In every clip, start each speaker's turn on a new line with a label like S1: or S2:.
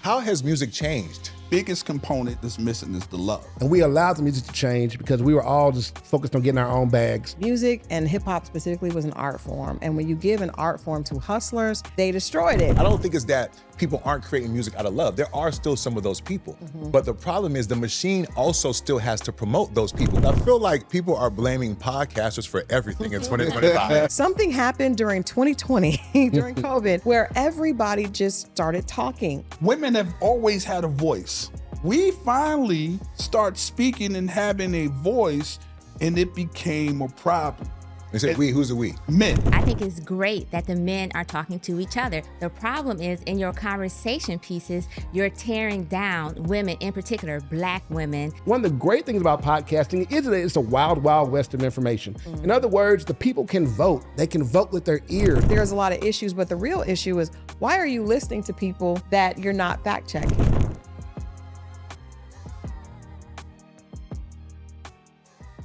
S1: How has music changed?
S2: Biggest component that's missing is the love.
S3: And we allowed the music to change because we were all just focused on getting our own bags.
S4: Music, and hip hop specifically, was an art form. And when you give an art form to hustlers, they destroyed it.
S1: I don't think it's that people aren't creating music out of love. There are still some of those people. But the problem is the machine also still has to promote those people. I feel like people are blaming podcasters for everything in 2025.
S4: Something happened during 2020, during COVID, where everybody just started talking.
S2: Women have always had a voice. We finally start speaking and having a voice, and it became a problem.
S1: They said we, who's the we?
S2: Men.
S5: I think it's great that the men are talking to each other. The problem is in your conversation pieces, you're tearing down women, in particular, Black women.
S3: One of the great things about podcasting is that it's a wild, wild west of information. In other words, the people can vote. They can vote with their ears.
S4: There's a lot of issues, but the real issue is, why are you listening to people that you're not fact checking?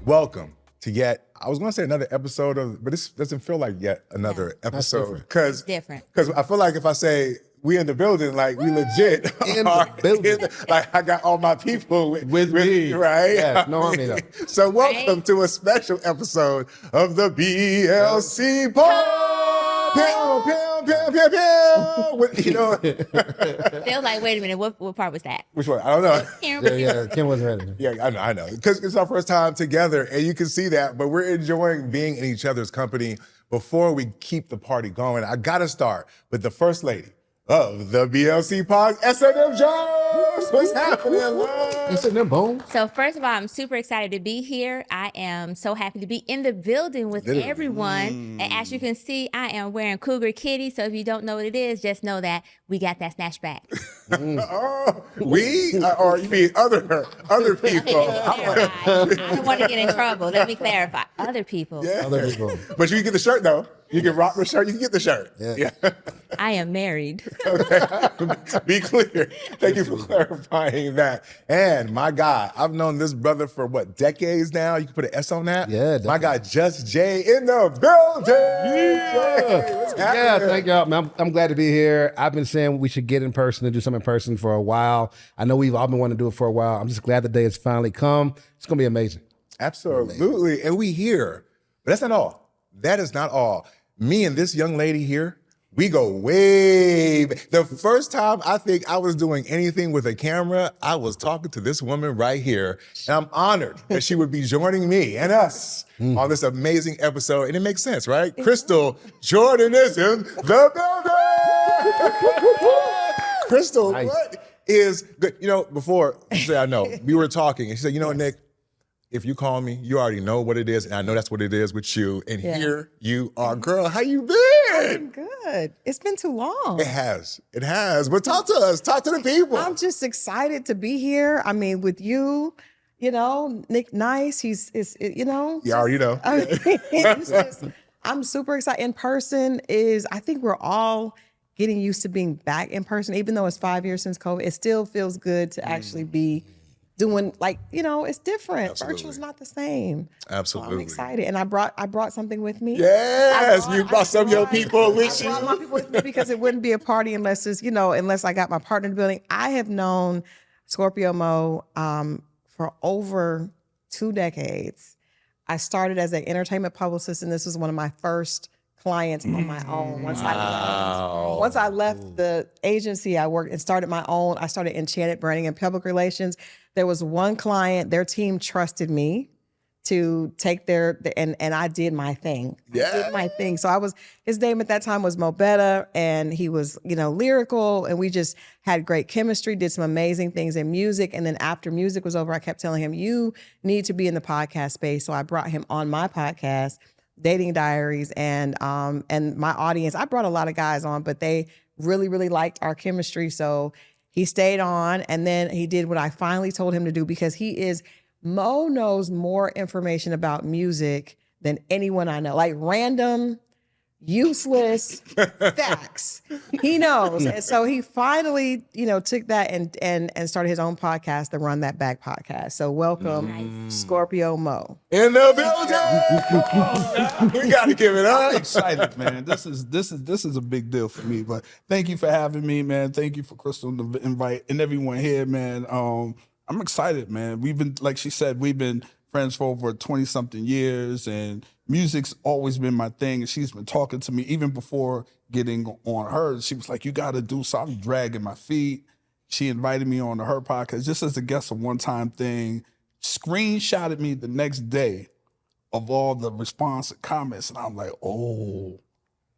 S1: Welcome to yet, I was gonna say another episode of, but this doesn't feel like yet another episode. Because I feel like if I say we in the building, like we legit
S3: In the building.
S1: like I got all my people with
S3: me.
S1: right?
S3: Yes, no, I mean, no.
S1: So welcome to a special episode of the BLC Pod. Pew, pew, pew, pew, pew. You know,
S5: Feels like, wait a minute, what part was that?
S1: which one? I don't know.
S3: Yeah, Kim wasn't ready.
S1: Yeah, I know. Because it's our first time together, and you can see that, but we're enjoying being in each other's company. Before we keep the party going, I gotta start with the first lady of the BLC Pod, S&M Jones. What's happening, love?
S3: S&M boom.
S5: So first of all, I'm super excited to be here. I am so happy to be in the building with everyone. And as you can see, I am wearing Cougar Kitty. So if you don't know what it is, just know that we got that snatch back.
S1: We? Or you mean other people?
S5: I don't want to get in trouble. Let me clarify. Other people.
S1: Yeah.
S3: Other people.
S1: But you can get the shirt, though. You can rock the shirt. You can get the shirt.
S3: Yeah.
S5: I am married.
S1: Okay. Be clear. Thank you for clarifying that. And my God, I've known this brother for what, decades now? You can put an S on that?
S3: Yeah,
S1: My guy, Just Jay in the building.
S3: Yeah.
S1: What's
S3: Yeah,
S1: happening?
S3: thank y'all. Man, I'm glad to be here. I've been saying we should get in person and do something in person for a while. I know we've all been wanting to do it for a while. I'm just glad the day has finally come. It's going to be amazing.
S1: Absolutely. And we here. But that's not all. That is not all. Me and this young lady here, we go way back. The first time I think I was doing anything with a camera, I was talking to this woman right here. And I'm honored that she would be joining me and us on this amazing episode. And it makes sense, right? Crystal Jordan is in the building. Crystal,
S3: Nice.
S1: what is good? You know, before she said, I know, we were talking and she said, you know what, Nick? If you call me, you already know what it is, and I know that's what it is with you. And here you are, girl. How you been?
S4: Good. It's been too long.
S1: It has. But talk to us. Talk to the people.
S4: I'm just excited to be here. I mean, with you, you know, Nick Nice, you know.
S1: You already know.
S4: I mean, it's just, I'm super excited. In person I think we're all getting used to being back in person, even though it's 5 years since COVID. It still feels good to actually be doing, like, you know, it's different.
S1: Absolutely.
S4: Virtual's not the same.
S1: Absolutely.
S4: So I'm excited. And I brought something with me.
S1: Yes, you brought some of your people with
S4: I brought
S1: you.
S4: my people with me because it wouldn't be a party unless I got my partner in the building. I have known Scorpio Mo for over 2 decades. I started as an entertainment publicist, and this was one of my first clients on my own. Once I left the agency, I worked and started my own. I started Enchanted Branding and Public Relations. There was one client, their team trusted me to take and I did my thing.
S1: Yeah.
S4: I did my thing. So his name at that time was Mo Betta, and he was, you know, lyrical, and we just had great chemistry, did some amazing things in music. And then after music was over, I kept telling him, you need to be in the podcast space. So I brought him on my podcast, Dating Diaries, and my audience. I brought a lot of guys on, but they really, really liked our chemistry. So he stayed on, and then he did what I finally told him to do, because Mo knows more information about music than anyone I know. Like random useless facts. He knows. And so he finally, took that and started his own podcast, the Run That Back podcast. So welcome, Scorpio Mo.
S1: In the building. We got to give it
S2: I'm
S1: up.
S2: excited, man. This is a big deal for me. But thank you for having me, man. Thank you for Crystal the invite and everyone here, man. I'm excited, man. We've been, like she said, we've been friends for over 20-something years, and music's always been my thing. And she's been talking to me even before getting on hers. She was like, "You got to do something." I'm dragging my feet. She invited me on to her podcast just as a guest, a one-time thing. Screenshotted me the next day of all the response and comments, and I'm like, "Oh,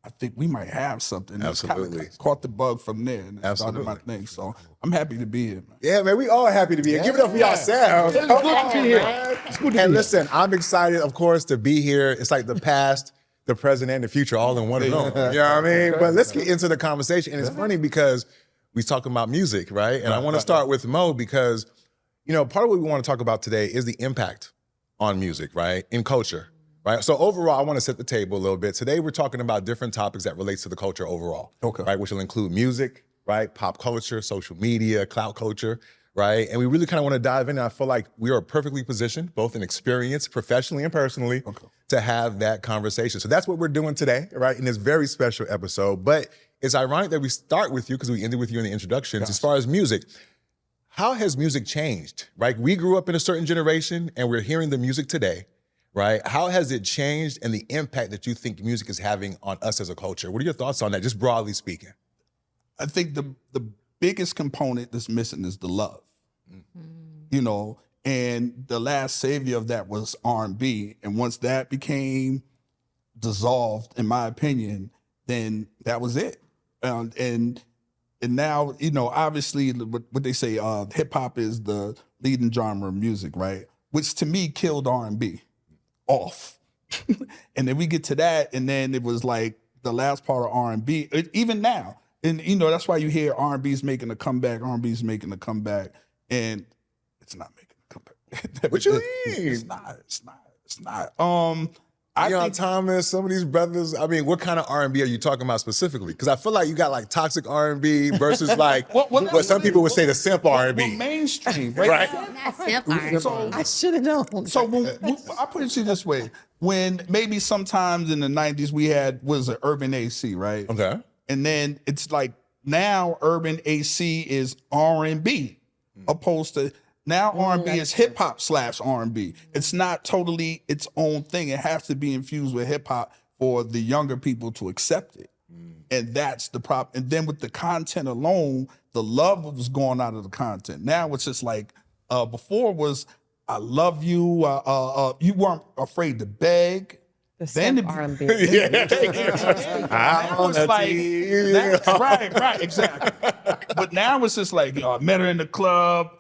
S2: I think we might have something."
S1: Absolutely.
S2: Kinda caught the bug from there and started
S1: Absolutely.
S2: my thing. So I'm happy to be here, man.
S1: Yeah, man, we all happy to be here. Give it up for yourselves.
S3: It's good to be here. It's good to
S1: And
S3: be
S1: listen, I'm excited, of course, to be here. It's like the past, the present, and the future all in one room. You know what I mean? But let's get into the conversation. And it's funny because we're talking about music, right? And I want to start with Mo because, part of what we want to talk about today is the impact on music, right? In culture, right? So overall, I want to set the table a little bit. Today, we're talking about different topics that relates to the culture overall,
S2: Okay.
S1: right? Which will include music, right? Pop culture, social media, clout culture, right? And we really kind of want to dive in. And I feel like we are perfectly positioned, both in experience, professionally and personally, to have that conversation. So that's what we're doing today, right? In this very special episode. But it's ironic that we start with you because we ended with you in the introductions. As far as music, how has music changed, right? We grew up in a certain generation and we're hearing the music today, right? How has it changed and the impact that you think music is having on us as a culture? What are your thoughts on that, just broadly speaking?
S2: I think the biggest component that's missing is the love. And the last savior of that was R&B. And once that became dissolved, in my opinion, then that was it. And now, obviously what they say, hip hop is the leading genre of music, right? Which to me killed R&B off. And then we get to that, and then it was like the last part of R&B, even now. And that's why you hear R&B's making a comeback, and it's not making a comeback.
S1: What you mean?
S2: It's not. I think
S1: Thomas, some of these brothers, I mean, what kind of R&B are you talking about specifically? Because I feel like you got like toxic R&B versus like what some people would say the simp R&B.
S2: well, mainstream,
S1: Right.
S5: Not simp R&B.
S2: So,
S4: I should have known.
S2: so I put it to you this way: when maybe sometimes in the '90s we had Urban AC, right?
S1: Okay.
S2: And then it's like now Urban AC is R&B, opposed to now R&B is hip hop / R&B. It's not totally its own thing. It has to be infused with hip hop for the younger people to accept it. And that's the problem. And then with the content alone, the love was going out of the content. Now it's just like before was I love you. You weren't afraid to beg.
S4: The
S2: Then
S4: simp
S2: it-
S4: R&B.
S2: Now it's like, right, exactly. But now it's just like, I met her in the club,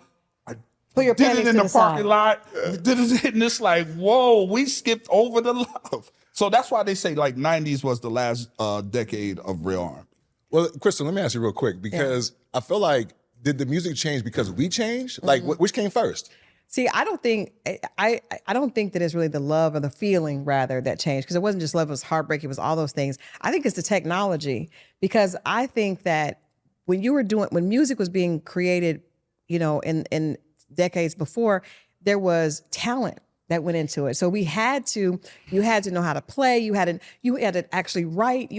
S4: Put your
S2: did
S4: panties
S2: it in
S4: to
S2: the
S4: the
S2: parking
S4: side.
S2: lot, did it, and it's like, whoa, we skipped over the love. So that's why they say like 90s was the last decade of real R&B.
S1: Well, Crystal, let me ask you real quick because I feel like, did the music change because we changed? Like, which came first?
S4: See, I don't think I don't think that it's really the love or the feeling rather that changed, because it wasn't just love, it was heartbreak, it was all those things. I think it's the technology, because I think that when music was being created, in decades before, there was talent that went into it. So you had to know how to play, you had to actually write,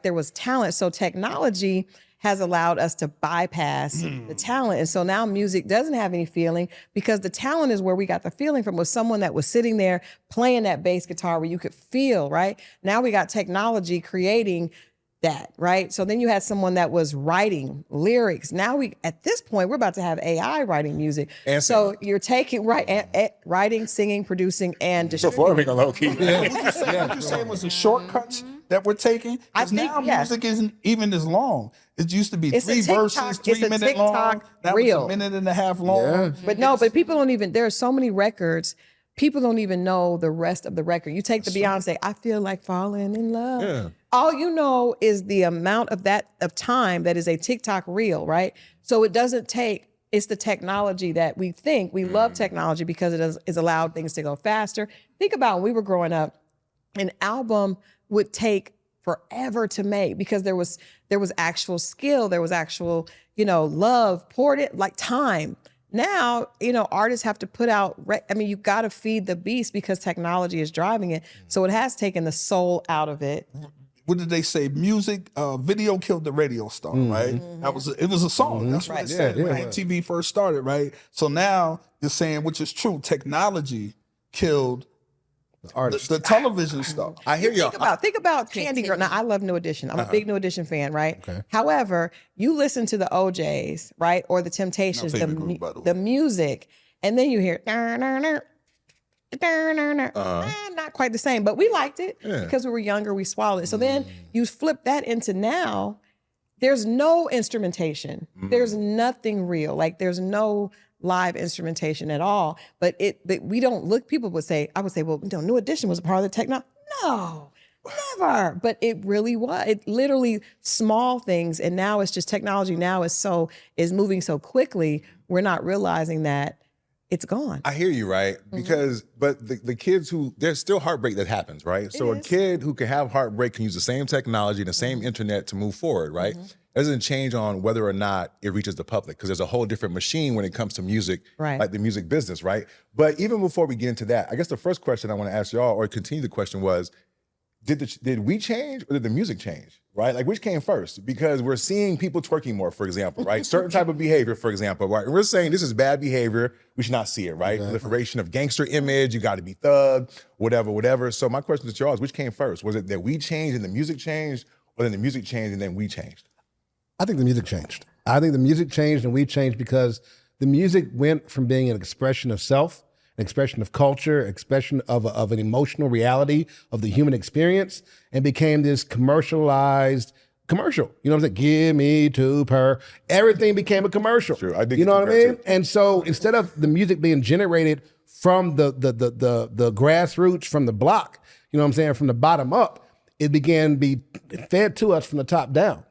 S4: there was talent. So technology has allowed us to bypass the talent. And so now music doesn't have any feeling, because the talent is where we got the feeling from, was someone that was sitting there playing that bass guitar where you could feel, right? Now we got technology creating that, right? So then you had someone that was writing lyrics. Now at this point, we're about to have AI writing music.
S1: And
S4: so you're taking writing, singing, producing, and distributing.
S1: Performing on low key.
S2: Would you say it was the shortcuts that we're taking?
S4: I
S2: Because
S4: think,
S2: now
S4: yes.
S2: music isn't even as long. It used to be
S4: It's a
S2: 3
S4: TikTok-
S2: verses,
S4: it's
S2: 3
S4: a
S2: minute long.
S4: TikTok
S2: Now
S4: reel.
S2: it's a 1.5 minutes long.
S4: But people don't even, there are so many records, people don't even know the rest of the record. You take the Beyonce, I feel like falling in love.
S1: Yeah.
S4: All you know is the amount of time that is a TikTok reel, right? So it doesn't take, it's the technology that we think, we love technology because it has allowed things to go faster. Think about when we were growing up, an album would take forever to make because there was actual skill, there was actual, love poured in, like time. Now, artists have to put out, you got to feed the beast because technology is driving it. So it has taken the soul out of it.
S2: What did they say? Music, video killed the radio star, right? It was a song. That's what they said when MTV first started, right? So now you're saying, which is true, technology killed the television star.
S1: I hear you.
S4: Think about Candy Girl. Now, I love New Edition. I'm a big New Edition fan, right?
S3: Okay.
S4: However, you listen to the OJs, right, or the Temptations,
S2: My favorite group, by the way.
S4: the music, and then you hear not quite the same, but we liked it because we were younger. We swallowed it. So then you flip that into now. There's no instrumentation. There's nothing real. Like there's no live instrumentation at all. But we don't look. People would say, I would say, well, New Edition was a part of the techno. No, never. But it really was. It literally small things, and now it's just technology. Now is moving so quickly. We're not realizing that it's gone.
S1: I hear you, right? But the kids there's still heartbreak that happens, right? So a kid who can have heartbreak can use the same technology and the same internet to move forward, right? It doesn't change on whether or not it reaches the public because there's a whole different machine when it comes to music, like the music business, right? But even before we get into that, I guess the first question I want to ask y'all, or continue the question was, did we change or did the music change, right? Like which came first? Because we're seeing people twerking more, for example, right? Certain type of behavior, for example, right? And we're saying this is bad behavior. We should not see it, right? Proliferation of gangster image, you got to be thug, whatever. So my question to y'all is which came first? Was it that we changed and the music changed, or then the music changed and then we changed?
S3: I think the music changed. I think the music changed and we changed because the music went from being an expression of self, an expression of culture, expression of an emotional reality of the human experience, and became this commercialized commercial. You know what I'm saying? Give me two per. Everything became a commercial.
S1: True. I think
S3: you know what I mean?
S1: too.
S3: And so instead of the music being generated from the grassroots, from the block, you know what I'm saying, from the bottom up, it began to be fed to us from the top down.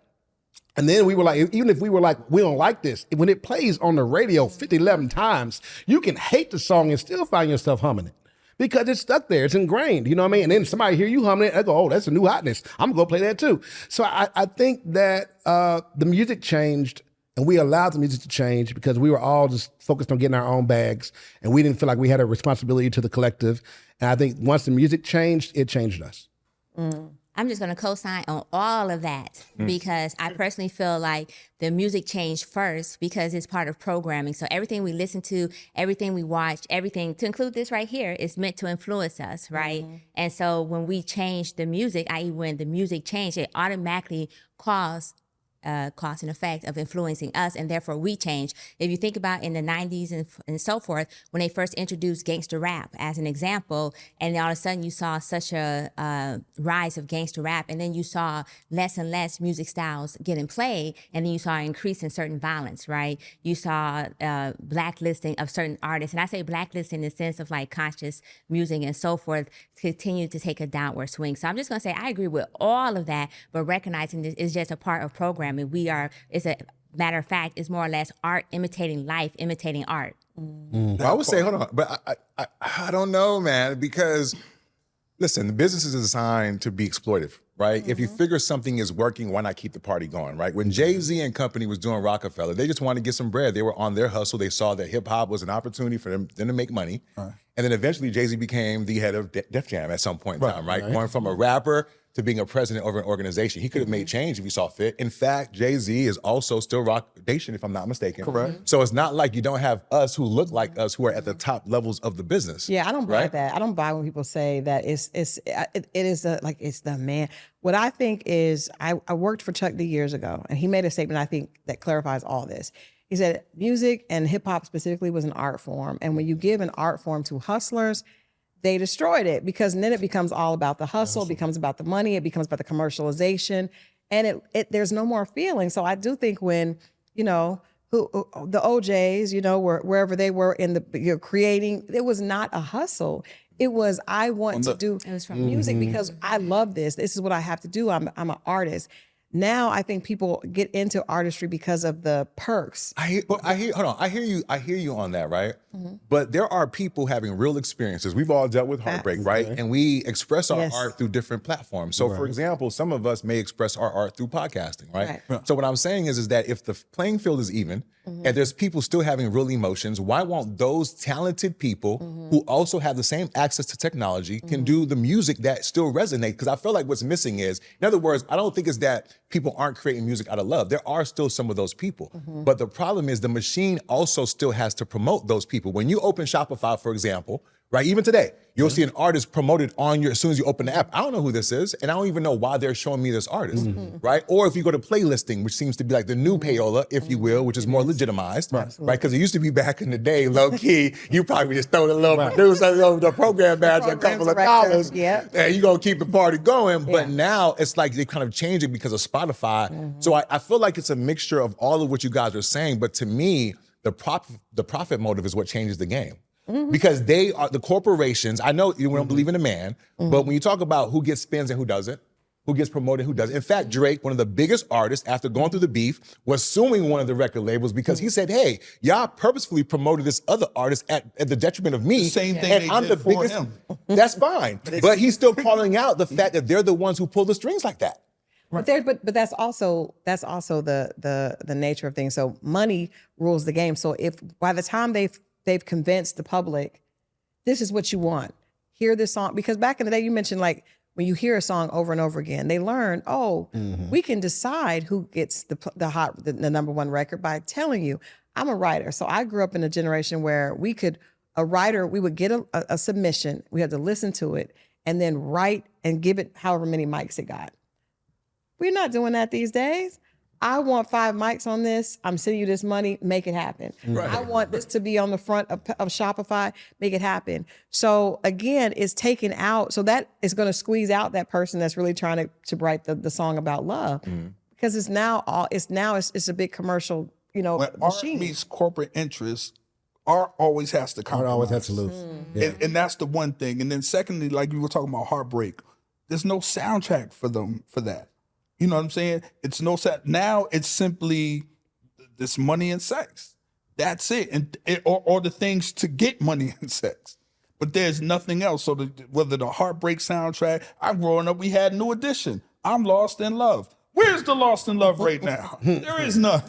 S3: And then we were like, even if we were like, we don't like this, when it plays on the radio 11 times, you can hate the song and still find yourself humming it because it's stuck there. It's ingrained, you know what I mean? And then somebody hear you humming it, they go, oh, that's a new hotness. I'm gonna go play that too. So I think that the music changed and we allowed the music to change because we were all just focused on getting our own bags and we didn't feel like we had a responsibility to the collective. And I think once the music changed, it changed us.
S5: I'm just going to co-sign on all of that because I personally feel like the music changed first because it's part of programming. So everything we listen to, everything we watch, everything, to include this right here, is meant to influence us, right? And so when we change the music, i.e. when the music changed, it automatically caused cause and effect of influencing us, and therefore we change. If you think about in the 90s and so forth, when they first introduced gangster rap as an example, and then all of a sudden you saw such a rise of gangster rap, and then you saw less and less music styles getting played, and then you saw an increase in certain violence, right? You saw blacklisting of certain artists, and I say blacklisting in the sense of like conscious music and so forth, continue to take a downward swing. So I'm just gonna say I agree with all of that, but recognizing this is just a part of programming. It's a matter of fact, it's more or less art imitating life, imitating art.
S1: Well, I would say, hold on, but I don't know, man, because listen, the business is designed to be exploitive, right? If you figure something is working, why not keep the party going, right? When Jay-Z and company was doing Rockefeller, they just wanted to get some bread. They were on their hustle. They saw that hip hop was an opportunity for them to make money. And then eventually Jay-Z became the head of Def Jam at some point in time, right? Going from a rapper to being a president of an organization. He could have made change if he saw fit. In fact, Jay-Z is also still Rock Nation, if I'm not mistaken. Correct. So it's not like you don't have us who look like us who are at the top levels of the business.
S4: Yeah, I don't buy that. I don't buy when people say that it is like it's the man. What I think is, I worked for Chuck D years ago, and he made a statement I think that clarifies all this. He said music and hip hop specifically was an art form, and when you give an art form to hustlers, they destroyed it because then it becomes all about the hustle, it becomes about the money, it becomes about the commercialization, and it there's no more feeling. So I do think when, the OJs, wherever they were in the creating, it was not a hustle. It was, I want to do music because I love this. This is what I have to do. I'm an artist. Now I think people get into artistry because of the perks.
S1: Hold on. I hear you on that, right? But there are people having real experiences. We've all dealt with heartbreak,
S4: Facts.
S1: right? And we express our
S4: Yes.
S1: art through different platforms. So, for example, some of us may express our art through podcasting, right?
S4: Right.
S1: So what I'm saying is that if the playing field is even and there's people still having real emotions, why won't those talented people who also have the same access to technology can do the music that still resonates? Because I feel like what's missing is, in other words, I don't think it's that people aren't creating music out of love. There are still some of those people. But the problem is the machine also still has to promote those people. When you open Shopify, for example, right, even today, you'll see an artist promoted on your, as soon as you open the app. I don't know who this is, and I don't even know why they're showing me this artist, right? Or if you go to playlisting, which seems to be like the new payola, if you will, which is more legitimized, right? Because it used to be back in the day, low key, you probably just throw the little producer, the program manager, a couple of dollars, and you gonna keep the party going. But now it's like they kind of change it because of Spotify. So I feel like it's a mixture of all of what you guys are saying, but to me, the profit motive is what changes the game. Because they are the corporations. I know you don't believe in a man, but when you talk about who gets spins and who doesn't, who gets promoted, who doesn't. In fact, Drake, one of the biggest artists, after going through the beef, was suing one of the record labels because he said, "Hey, y'all purposefully promoted this other artist at the detriment of me."
S2: The same thing
S1: and
S2: they
S1: I'm
S2: did
S1: the
S2: for
S1: biggest.
S2: him.
S1: That's fine, but he's still calling out the fact that they're the ones who pull the strings like that.
S4: But that's also the nature of things. So money rules the game. So if by the time they've convinced the public, this is what you want, hear this song, because back in the day you mentioned like when you hear a song over and over again, they learn, we can decide who gets the number one record by telling you. I'm a writer, so I grew up in a generation where we would get a submission, we had to listen to it, and then write and give it however many mics it got. We're not doing that these days. I want 5 mics on this. I'm sending you this money. Make it happen. I want this to be on the front of Shopify. Make it happen. So again, it's taken out. So that is going to squeeze out that person that's really trying to write the song about love, because it's a big commercial,
S2: When art
S4: machine.
S2: meets corporate interests, art always has to compromise.
S3: Art always has to lose.
S2: And that's the one thing. And then secondly, like you were talking about heartbreak, there's no soundtrack for them for that. You know what I'm saying? It's no set. Now it's simply this money and sex. That's it. And or the things to get money and sex. But there's nothing else. So whether the heartbreak soundtrack, I'm growing up, we had New Edition. I'm Lost in Love. Where's the Lost in Love right now? There is none.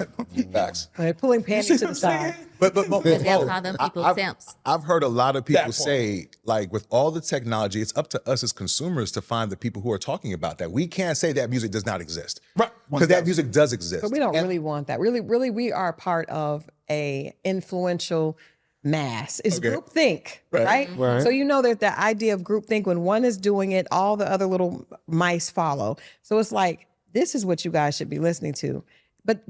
S1: Facts.
S4: They're pulling panties to the side.
S1: But
S5: They'll call them people simps.
S1: I've heard a lot of people
S2: That part.
S1: say, like, with all the technology, it's up to us as consumers to find the people who are talking about that. We can't say that music does not exist.
S2: Right.
S1: Because that music does exist.
S4: But we don't really want that. Really, we are part of a influential mass. It's groupthink, right? So you know that the idea of groupthink, when one is doing it, all the other little mice follow. So it's like, this is what you guys should be listening to. But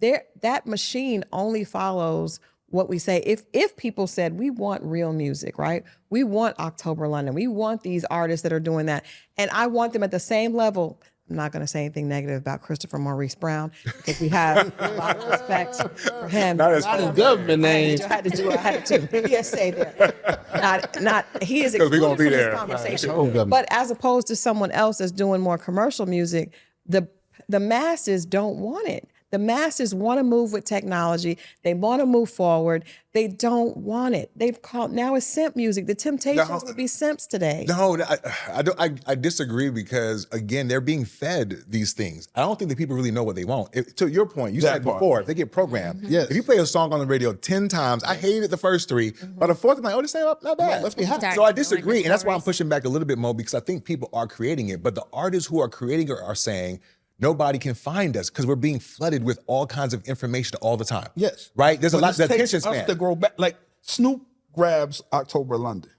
S4: that machine only follows what we say. If people said, we want real music, right? We want October London. We want these artists that are doing that. And I want them at the same level. I'm not going to say anything negative about Christopher Maurice Brown, because we have a lot of respect for him.
S1: Not as
S3: government name.
S4: I had to do PSA there. He is
S1: 'Cause we gonna
S4: excluded
S1: be
S4: from this
S1: there.
S4: conversation. But as opposed to someone else that's doing more commercial music, the masses don't want it. The masses want to move with technology. They want to move forward. They don't want it. They've called, now it's simp music. The Temptations would be simps today.
S1: No, I disagree, because again, they're being fed these things. I don't think that people really know what they want. To your point, you said before, they get programmed.
S3: Yes.
S1: If you play a song on the radio 10 times, I hated the first 3, but the fourth, I'm like, oh, this ain't not bad. Let's be happy.
S5: Start
S1: So I
S5: knowing
S1: disagree,
S5: the
S1: and that's why I'm
S5: stories.
S1: pushing back a little bit more, because I think people are creating it, but the artists who are creating it are saying, nobody can find us because we're being flooded with all kinds of information all the time.
S3: Yes.
S1: Right? There's a lot of
S2: It takes
S1: attention
S2: us
S1: span.
S2: to grow back. Like Snoop grabs October London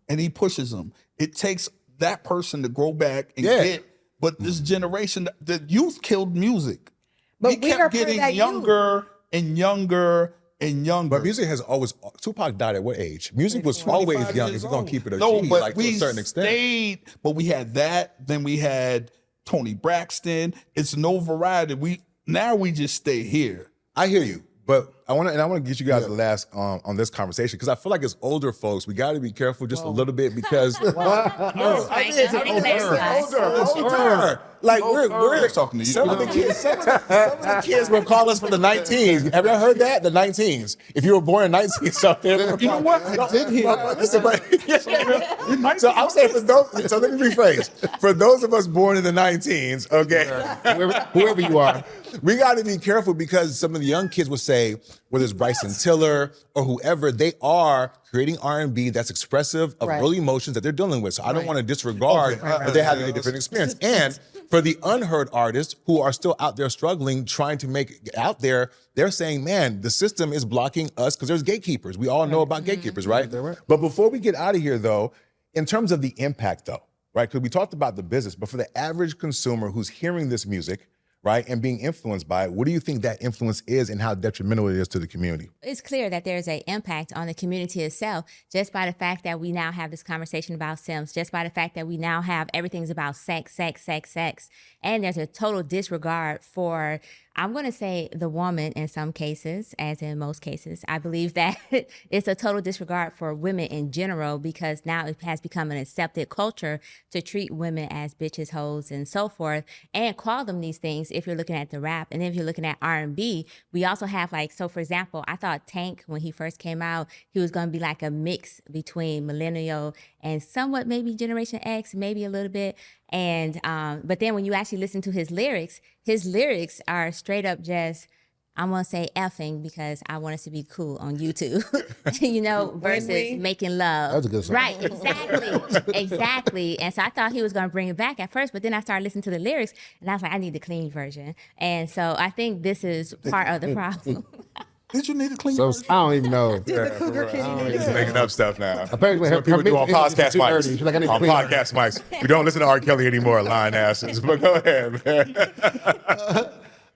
S2: and he pushes them. It takes that person to grow back and get. But this generation, the youth killed music.
S4: But we
S2: kept
S4: are part of
S2: getting
S4: that
S2: younger and younger and younger.
S1: But music has always, Tupac died at what age? Music was always
S2: 25
S1: young,
S2: years
S1: if you're going to
S2: old.
S1: keep it a
S2: No,
S1: G,
S2: but
S1: like to
S2: we
S1: a certain extent.
S2: stayed, but we had that, then we had Tony Braxton. It's no variety. We just stay here.
S1: I hear you, but I want to get you guys the last on this conversation because I feel like as older folks, we got to be careful just a little bit because
S5: Frank, don't take the
S1: older. Like we're
S2: talking to you.
S1: Some of the kids will call us from the 19s. Have y'all heard that? The 19s. If you were born in 19something,
S2: You know what? I did hear that.
S1: Listen, so I'm saying for those. So let me rephrase. For those of us born in the 19s, okay,
S3: Whoever you are.
S1: we got to be careful because some of the young kids will say, whether it's Bryson Tiller or whoever, they are creating R&B that's expressive of real emotions that they're dealing with. So I don't want to disregard that they're having a different experience. And for the unheard artists who are still out there struggling, trying to make it out there, they're saying, man, the system is blocking us because there's gatekeepers. We all know about gatekeepers, right? But before we get out of here, though, in terms of the impact, though, right? Because we talked about the business, but for the average consumer who's hearing this music, right, and being influenced by it, what do you think that influence is and how detrimental it is to the community?
S5: It's clear that there's an impact on the community itself just by the fact that we now have this conversation about Sims, just by the fact that we now have everything's about sex. And there's a total disregard for, I'm going to say, the woman in some cases, as in most cases. I believe that it's a total disregard for women in general because now it has become an accepted culture to treat women as bitches, hoes, and so forth, and call them these things if you're looking at the rap. And if you're looking at R&B, we also have so for example, I thought Tank, when he first came out, he was going to be like a mix between millennial and somewhat maybe Generation X, maybe a little bit. And but then when you actually listen to his lyrics are straight up just, I'm gonna say effing because I want us to be cool on YouTube, versus making love.
S3: That was a good song.
S5: Right, exactly. And so I thought he was gonna bring it back at first, but then I started listening to the lyrics and I was like, I need the clean version. And so I think this is part of the problem.
S2: Did you need a clean
S3: So
S2: version?
S3: I don't even know.
S1: He's making up stuff now.
S3: Apparently,
S1: Some people do on podcast
S3: too dirty.
S1: mics.
S3: She's like, I need to
S1: On
S3: clean her.
S1: podcast mics. We don't listen to R. Kelly anymore, lying asses. But go ahead, man.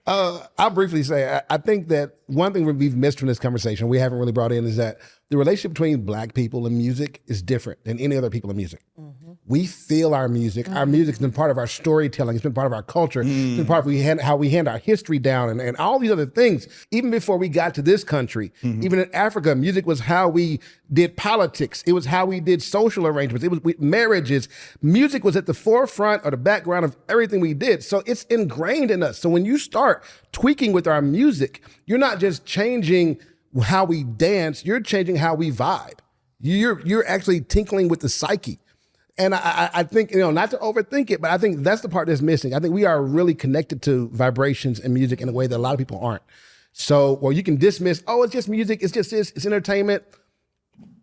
S3: I'll briefly say, I think that one thing we've missed from this conversation, we haven't really brought in, is that the relationship between Black people and music is different than any other people in music. We feel our music. Our music's been part of our storytelling. It's been part of our culture. It's been part of how we hand our history down and all these other things. Even before we got to this country, even in Africa, music was how we did politics. It was how we did social arrangements. It was marriages. Music was at the forefront or the background of everything we did. So it's ingrained in us. So when you start tweaking with our music, you're not just changing how we dance, you're changing how we vibe. You're actually tinkling with the psyche. And I think, not to overthink it, but I think that's the part that's missing. I think we are really connected to vibrations and music in a way that a lot of people aren't. So, well, you can dismiss, it's just music, it's just this, it's entertainment.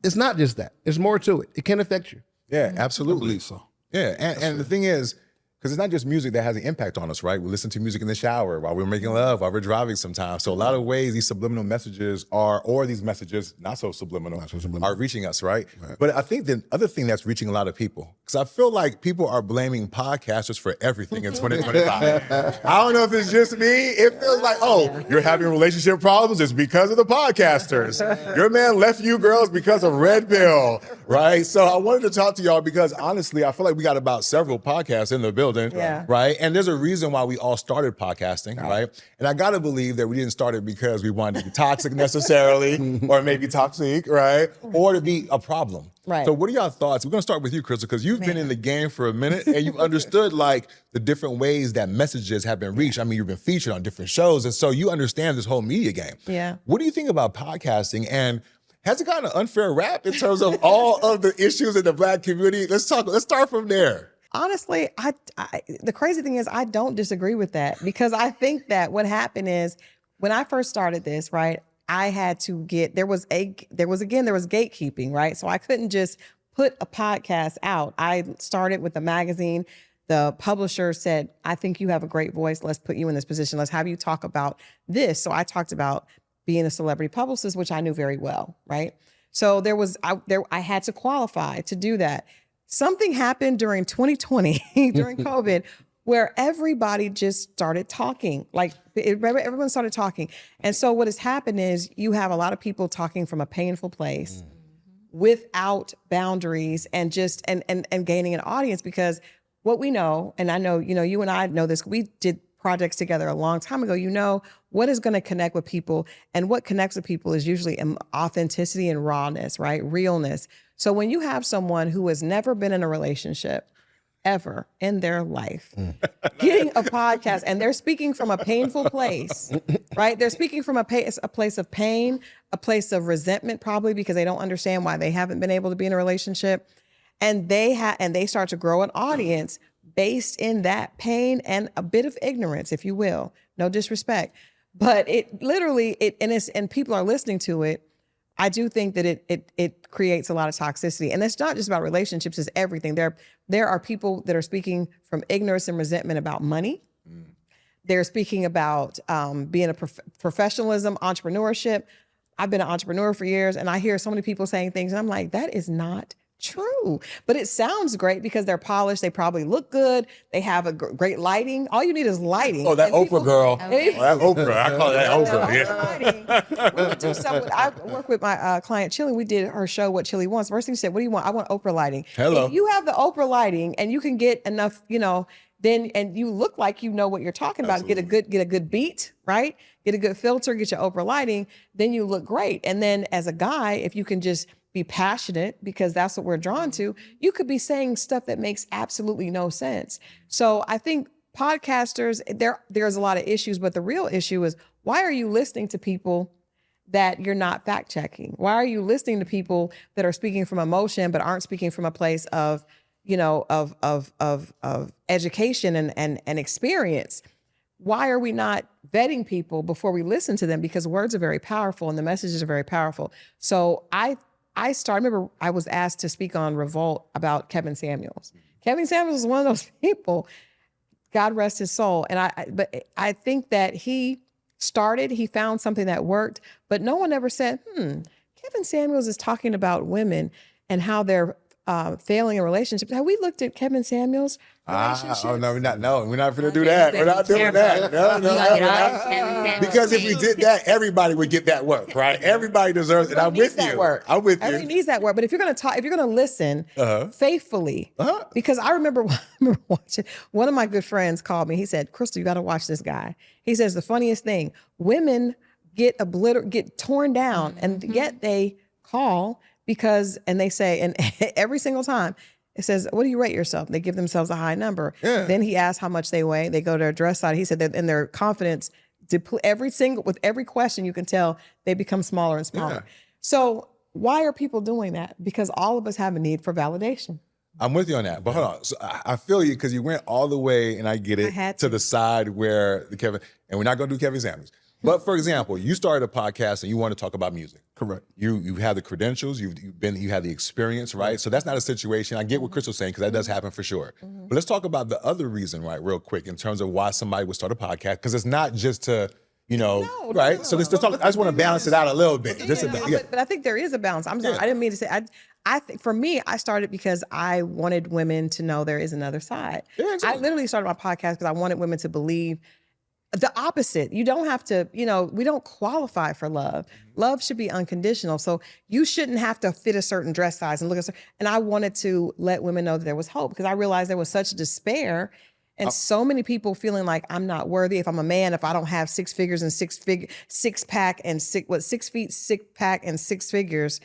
S3: It's not just that. There's more to it. It can affect you.
S1: Yeah,
S2: I
S1: absolutely.
S2: believe so.
S1: Yeah, and the thing is, because it's not just music that has an impact on us, right? We listen to music in the shower, while we're making love, while we're driving sometimes. So a lot of ways these subliminal messages or these messages, not so subliminal, are reaching us, right? But I think the other thing that's reaching a lot of people, because I feel like people are blaming podcasters for everything in 2025. I don't know if it's just me. It feels like, you're having relationship problems, it's because of the podcasters. Your man left you girls because of Red Pill, right? So I wanted to talk to y'all because honestly, I feel like we got about several podcasts in the building. Right? And there's a reason why we all started podcasting, right? And I gotta believe that we didn't start it because we wanted to be toxic necessarily, or maybe toxic, right? Or to be a problem.
S4: Right.
S1: So what are y'all thoughts? We're gonna start with you, Crystal, because you've been in the game for a minute and you've understood like the different ways that messages have been reached. I mean, you've been featured on different shows, and so you understand this whole media game.
S4: Yeah.
S1: What do you think about podcasting, and has it gotten an unfair rap in terms of all of the issues in the Black community? Let's start from there.
S4: Honestly, the crazy thing is I don't disagree with that because I think that what happened is when I first started this, right, I had to there was gatekeeping, right? So I couldn't just put a podcast out. I started with a magazine. The publisher said, I think you have a great voice. Let's put you in this position. Let's have you talk about this. So I talked about being a celebrity publicist, which I knew very well, right? So I had to qualify to do that. Something happened during 2020, during COVID, where everybody just started talking. Like everyone started talking. And so what has happened is you have a lot of people talking from a painful place without boundaries and just and gaining an audience, because what we know, and I know, you and I know this, we did projects together a long time ago, what is going to connect with people, and what connects with people is usually authenticity and rawness, right? Realness. So when you have someone who has never been in a relationship ever in their life, getting a podcast, and they're speaking from a painful place, right? They're speaking from a place of pain, a place of resentment, probably because they don't understand why they haven't been able to be in a relationship. And they start to grow an audience based in that pain and a bit of ignorance, if you will. No disrespect. But it literally, and people are listening to it. I do think that it creates a lot of toxicity. And it's not just about relationships, it's everything. There are people that are speaking from ignorance and resentment about money. They're speaking about being a professionalism, entrepreneurship. I've been an entrepreneur for years, and I hear so many people saying things, and I'm like, that is not true. But it sounds great because they're polished. They probably look good. They have a great lighting. All you need is lighting.
S1: Oh, that
S4: And
S1: Oprah girl.
S5: Okay.
S1: Oh, that Oprah. I call it that Oprah. Yeah.
S4: We would do something. I work with my client Chili. We did her show What Chili Wants. First thing she said, what do you want? I want Oprah lighting.
S1: Hello.
S4: If you have the Oprah lighting and you can get enough, then and you look like you know what you're talking about, get a good beat, right? Get a good filter, get your Oprah lighting, then you look great. And then as a guy, if you can just be passionate, because that's what we're drawn to, you could be saying stuff that makes absolutely no sense. So I think podcasters, there's a lot of issues, but the real issue is, why are you listening to people that you're not fact checking? Why are you listening to people that are speaking from emotion but aren't speaking from a place of education and experience? Why are we not vetting people before we listen to them? Because words are very powerful and the messages are very powerful. So I remember I was asked to speak on Revolt about Kevin Samuels. Kevin Samuels is one of those people, God rest his soul. But I think that he found something that worked, but no one ever said, Kevin Samuels is talking about women and how they're failing in relationships. Have we looked at Kevin Samuels' relationships?
S1: Oh no, we're not gonna do that. We're not doing that. No. Because if we did that, everybody would get that work, right? Everybody deserves it. I'm with you. I'm with you.
S4: Everybody needs that work. But if you're gonna talk, if you're gonna listen faithfully, because I remember watching, one of my good friends called me. He said, "Crystal, you got to watch this guy." He says the funniest thing: women get torn down, and yet they call. And they say, and every single time it says, what do you rate yourself? They give themselves a high number.
S1: Yeah.
S4: Then he asks how much they weigh. They go to their dress size. He said that in their confidence, with every question, you can tell they become smaller and smaller.
S1: Yeah.
S4: So why are people doing that? Because all of us have a need for validation.
S1: I'm with you on that, but hold on. So I feel you, because you went all the way, and I get it, to the side where the Kevin, and we're not going to do Kevin Samuels. But for example, you started a podcast and you want to talk about music.
S2: Correct.
S1: You have the credentials, you have the experience, right? So that's not a situation. I get what Crystal's saying, because that does happen for sure. But let's talk about the other reason, right, real quick, in terms of why somebody would start a podcast, because it's not just to, right? So let's talk. I just want to balance it out a little bit.
S4: But I think there is a balance. I'm sorry, I didn't mean to say. I think for me, I started because I wanted women to know there is another side.
S1: Yeah, exactly.
S4: I literally started my podcast because I wanted women to believe the opposite. You don't have to, we don't qualify for love. Love should be unconditional. So you shouldn't have to fit a certain dress size and look at. And I wanted to let women know that there was hope, because I realized there was such despair and so many people feeling like, I'm not worthy if I'm a man, if I don't have six figures and six feet, 6 pack and 6 pack and 6 figures,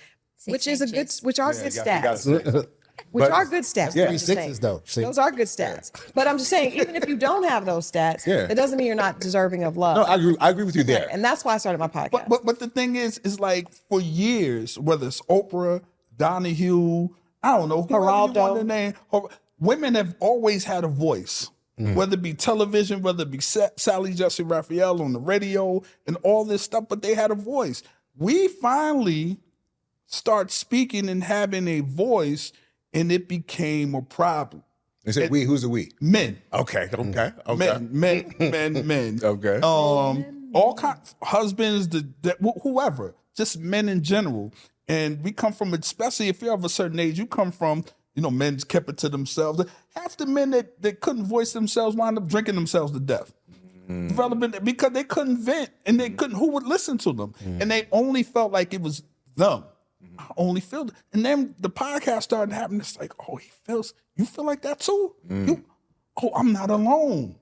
S4: which are good stats. Which are good stats.
S1: Yeah.
S3: 3 6s though. See?
S4: Those are good stats. But I'm just saying, even if you don't have those stats, it doesn't mean you're not deserving of love.
S1: No, I agree with you there.
S4: And that's why I started my podcast.
S2: But the thing is like, for years, whether it's Oprah, Donahue, I don't know, whoever you want to name, women have always had a voice. Whether it be television, whether it be Sally Jesse Raphael on the radio and all this stuff, but they had a voice. We finally start speaking and having a voice, and it became a problem.
S1: They said we. Who's the we?
S2: Men.
S1: Okay.
S2: Men.
S1: Okay.
S2: All kinds, husbands, whoever, just men in general. And we come from, especially if you're of a certain age, you come from, men kept it to themselves. Half the men that couldn't voice themselves wound up drinking themselves to death. Development, because they couldn't vent, and they couldn't, who would listen to them? And they only felt like it was them. I only feel it. And then the podcast started happening. It's like, you feel like that too? I'm not alone.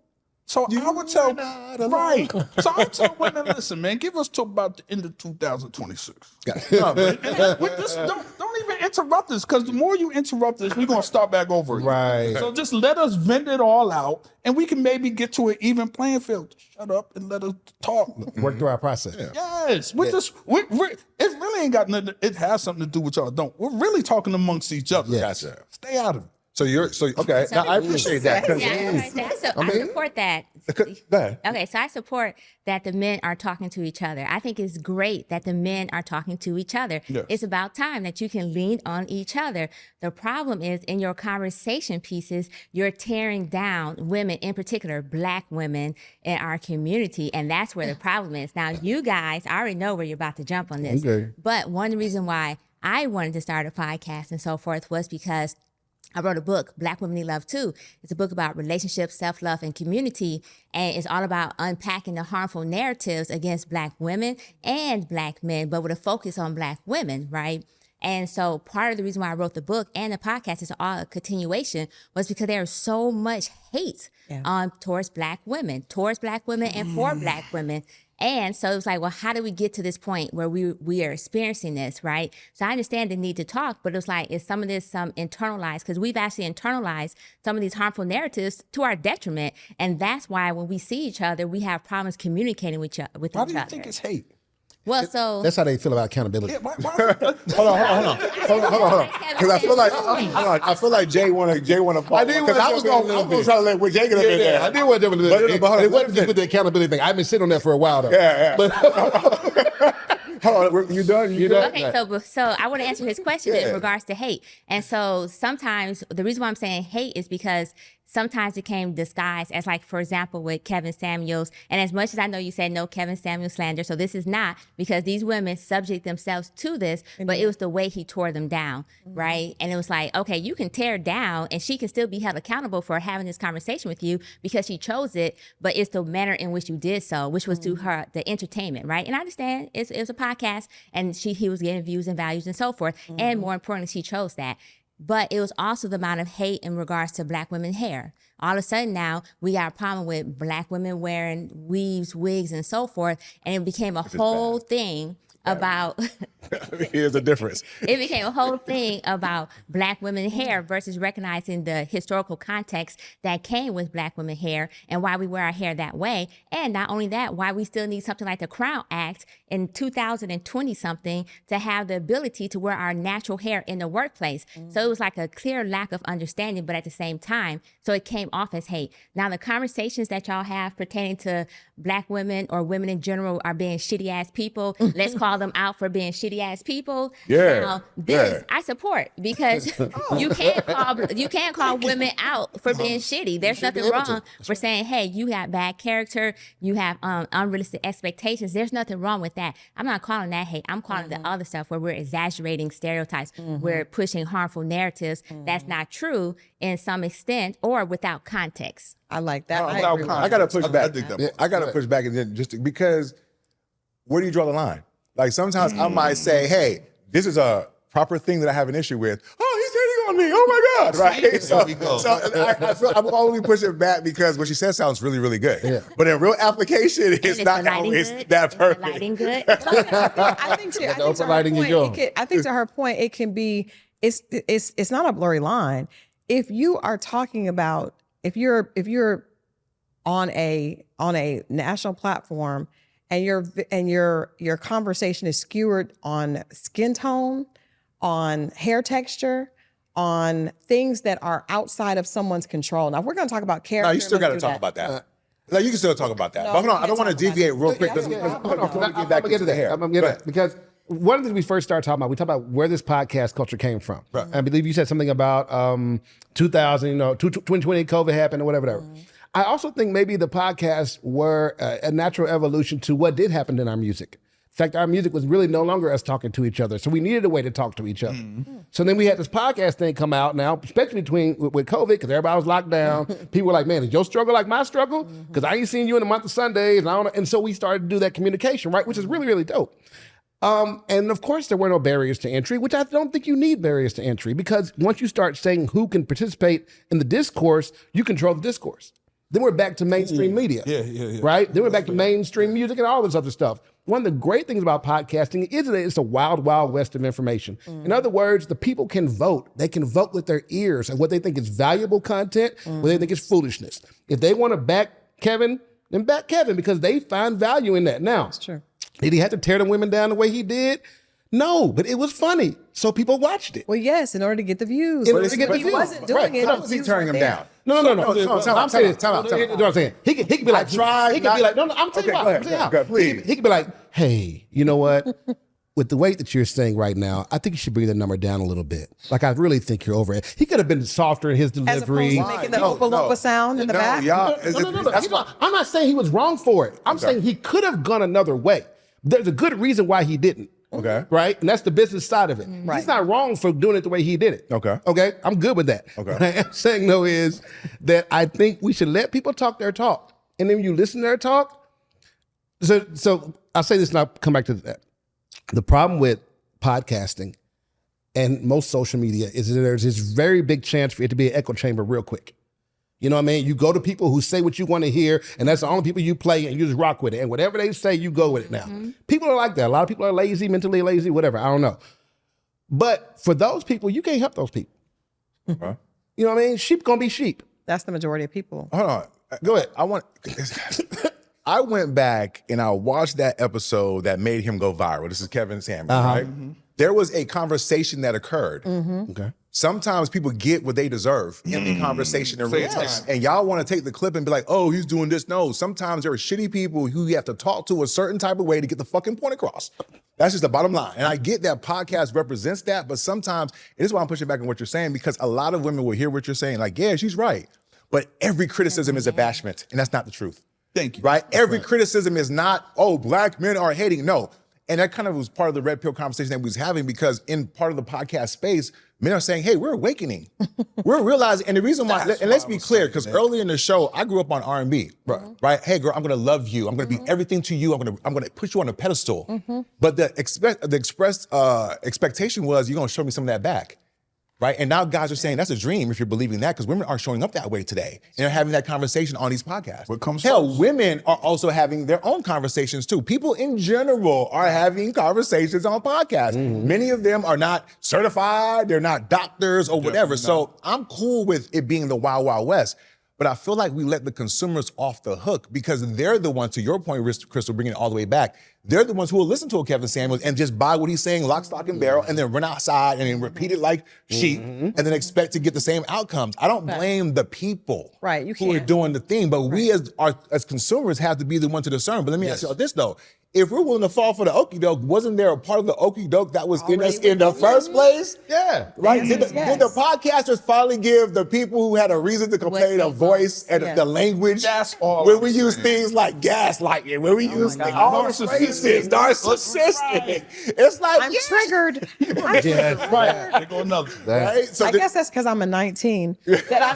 S2: So I would tell, right. So I would tell women, listen, man, give us till about the end of 2026. No, man. And with this, don't even interrupt us, because the more you interrupt us, we're gonna start back over again.
S3: Right.
S2: So just let us vent it all out, and we can maybe get to an even playing field. Shut up and let us talk.
S3: Work through our process.
S2: Yes, it really ain't got nothing. It has something to do with y'all. Don't. We're really talking amongst each other.
S1: Gotcha.
S2: Stay out of it.
S1: So okay. Now, I appreciate that. 'cause-
S5: I support that.
S1: Go ahead.
S5: Okay, so I support that the men are talking to each other. I think it's great that the men are talking to each other.
S2: Yes.
S5: It's about time that you can lean on each other. The problem is in your conversation pieces, you're tearing down women, in particular, Black women in our community. And that's where the problem is. Now, you guys, I already know where you're about to jump on this.
S3: Okay.
S5: But one reason why I wanted to start a podcast and so forth was because I wrote a book, Black Women Need Love Too. It's a book about relationships, self-love, and community. And it's all about unpacking the harmful narratives against Black women and Black men, but with a focus on Black women, right? And so part of the reason why I wrote the book and the podcast is all a continuation was because there's so much hate towards Black women and for Black women. And so it was like, well, how do we get to this point where we are experiencing this, right? So I understand the need to talk, but it was like, is some of this internalized? Because we've actually internalized some of these harmful narratives to our detriment. And that's why when we see each other, we have problems communicating with each other.
S2: Why do you think it's hate?
S5: Well, so
S3: That's how they feel about accountability.
S2: Yeah, why
S1: Hold on. Because I feel like Jay want to follow. Because I was going to try to let Jay get up in there.
S3: I did want to jump into that.
S1: But
S3: It wasn't just with the accountability thing. I've been sitting on that for a while, though.
S1: Yeah.
S3: But
S1: Hold on. You done? You done?
S5: okay, so I want to answer his question in regards to hate. And so sometimes the reason why I'm saying hate is because sometimes it came disguised as, like, for example, with Kevin Samuels. And as much as I know you said no Kevin Samuels slander, so this is not because these women subject themselves to this, but it was the way he tore them down, right? And it was like, okay, you can tear down and she can still be held accountable for having this conversation with you because she chose it, but it's the manner in which you did so, which was through her, the entertainment, right? And I understand it was a podcast and he was getting views and values and so forth. And more importantly, she chose that. But it was also the amount of hate in regards to Black women hair. All of a sudden now we got a problem with Black women wearing weaves, wigs, and so forth. And it became a whole thing about
S1: Here's the difference.
S5: it became a whole thing about Black women hair versus recognizing the historical context that came with Black women hair and why we wear our hair that way. And not only that, why we still need something like the Crown Act in 2020 something to have the ability to wear our natural hair in the workplace. So it was like a clear lack of understanding, but at the same time, so it came off as hate. Now the conversations that y'all have pertaining to Black women or women in general are being shitty ass people. Let's call them out for being shitty ass people.
S1: Yeah.
S5: Now, this I support because you can't call women out for being shitty. There's nothing wrong for saying, hey, you have bad character, you have unrealistic expectations. There's nothing wrong with that. I'm not calling that hate. I'm calling the other stuff where we're exaggerating stereotypes. We're pushing harmful narratives that's not true in some extent or without context.
S4: I like that. I
S1: I
S4: agree with
S1: got to push back.
S2: dig that.
S1: I got to push back, and then just because, where do you draw the line? Like sometimes I might say, "Hey, this is a proper thing that I have an issue with." Oh, he's hitting on me! Oh my God! Right? I feel I'm only pushing back because what she said sounds really, really good.
S3: Yeah.
S1: But in real application, it's
S5: Is
S1: not
S5: the lighting
S1: always
S5: good?
S1: that
S5: Is the
S1: perfect.
S5: lighting good?
S4: I think to
S3: open
S4: her
S3: lighting is
S4: point,
S3: yours.
S4: I think to her point, it can be it's not a blurry line. If you are talking about if you're on a national platform and your conversation is skewered on skin tone, on hair texture, on things that are outside of someone's control. Now, if we're going to talk about character.
S1: No, you still got to
S4: let's do
S1: talk
S4: that.
S1: about that. Like you can still talk about that.
S4: No,
S1: But hold
S4: we
S1: on, I don't
S4: can't
S1: want to
S4: talk about
S1: deviate
S4: that.
S1: real quick.
S4: Yeah,
S1: Let's
S4: yeah.
S1: before we
S3: I'm
S1: get back
S3: gonna get
S1: into
S3: to
S1: the
S3: that.
S1: hair.
S3: I'm gonna get
S1: Go
S3: to that because one of the things we first started talking about, we talked about where this podcast culture came from. Right. I believe you said something about 2000, 2020, COVID happened or whatever. I also think maybe the podcasts were a natural evolution to what did happen in our music. In fact, our music was really no longer us talking to each other. So we needed a way to talk to each other. So then we had this podcast thing come out now, especially with COVID, because everybody was locked down. People were like, man, is your struggle like my struggle? Because I ain't seen you in a month of Sundays. And so we started to do that communication, right? Which is really, really dope. And of course, there were no barriers to entry, which I don't think you need barriers to entry, because once you start saying who can participate in the discourse, you control the discourse. Then we're back to mainstream media.
S2: Yeah.
S3: Right? Then we're back to mainstream music and all this other stuff. One of the great things about podcasting is that it's a wild, wild west of information. In other words, the people can vote. They can vote with their ears and what they think is valuable content, what they think is foolishness. If they want to back Kevin, then back Kevin because they find value in that. Now,
S4: That's true.
S3: did he have to tear the women down the way he did? No, but it was funny. So people watched it.
S4: Well, yes, in order to get the views.
S3: In order to get the
S4: He
S3: views.
S4: wasn't doing it.
S1: How was he turning him down?
S3: No. I'm saying,
S1: time out.
S3: you know what I'm saying? He could be like,
S1: I tried
S3: he could be
S1: not-
S3: like, no, I'm telling you
S1: Okay,
S3: why.
S1: go ahead, go ahead, please.
S3: He could be like, hey, you know what? With the weight that you're saying right now, I think you should bring the number down a little bit. Like, I really think you're over it. He could have been softer in his
S4: As opposed
S3: delivery.
S4: to making the
S1: No,
S4: Opa Lopa
S1: no.
S4: sound in the back.
S1: Y'all,
S3: No.
S1: that's
S3: He's not- I'm not saying he was wrong for it. I'm saying he could have gone another way. There's a good reason why he didn't.
S1: Okay.
S3: Right? And that's the business side of it.
S4: Right.
S3: He's not wrong for doing it the way he did it.
S1: Okay.
S3: Okay? I'm good with that.
S1: Okay.
S3: What I am saying, though, is that I think we should let people talk their talk. And then when you listen to their talk, so I'll say this and I'll come back to that. The problem with podcasting and most social media is that there's this very big chance for it to be an echo chamber real quick. You know what I mean? You go to people who say what you want to hear, and that's the only people you play, and you just rock with it. And whatever they say, you go with it now. People are like that. A lot of people are lazy, mentally lazy, whatever. I don't know. But for those people, you can't help those people.
S1: Okay.
S3: You know what I mean? Sheep gonna be sheep.
S4: That's the majority of people.
S1: Hold on.
S3: Go ahead.
S1: I went back and I watched that episode that made him go viral. This is Kevin Samuels, right? There was a conversation that occurred.
S3: Okay.
S1: Sometimes people get what they deserve in the conversation in real time. And y'all want to take the clip and be like, oh, he's doing this. No, sometimes there are shitty people who you have to talk to a certain type of way to get the fucking point across. That's just the bottom line. And I get that podcast represents that, but sometimes, and this is why I'm pushing back on what you're saying, because a lot of women will hear what you're saying, like, yeah, she's right. But every criticism is a bashment, and that's not the truth.
S2: Thank you.
S1: Right? Every criticism is not, oh, black men are hating. No. And that kind of was part of the red pill conversation that we was having, because in part of the podcast space, men are saying, hey, we're awakening. We're realizing, and the reason why, and let's be clear, because early in the show, I grew up on R&B, right? Hey, girl, I'm gonna love you. I'm gonna be everything to you. I'm gonna put you on a pedestal. But the expressed expectation was, you're gonna show me some of that back. Right? And now guys are saying that's a dream if you're believing that, because women aren't showing up that way today. And they're having that conversation on these podcasts.
S2: What comes
S1: Hell,
S2: first?
S1: women are also having their own conversations too. People in general are having conversations on podcasts. Many of them are not certified, they're not doctors or whatever. So I'm cool with it being the Wild Wild West. But I feel like we let the consumers off the hook, because they're the ones, to your point, Crystal, bringing it all the way back, they're the ones who will listen to a Kevin Samuels and just buy what he's saying, lock, stock, and barrel, and then run outside and then repeat it like sheep, and then expect to get the same outcomes. I don't blame the people
S4: Right, you
S1: who are
S4: can't.
S1: doing the thing, but we as consumers have to be the one to discern. But let me ask you this, though. If we're willing to fall for the okie doke, wasn't there a part of the okie doke that was in us in the first place?
S3: Yeah.
S1: Right?
S4: Yes,
S1: Did the podcasters finally give the people who had a reason to complain a voice and
S4: Yes.
S1: the language?
S2: That's all
S1: When
S2: I'm
S1: we use
S2: saying.
S1: things like gaslighting, when we use
S2: God.
S1: all the
S2: Narcissistic.
S1: phrases, narcissistic. It's like,
S4: I'm
S1: yeah,
S4: triggered.
S3: Yeah, that's right.
S2: There go another.
S1: right? So
S4: I guess that's because I'm a 19. That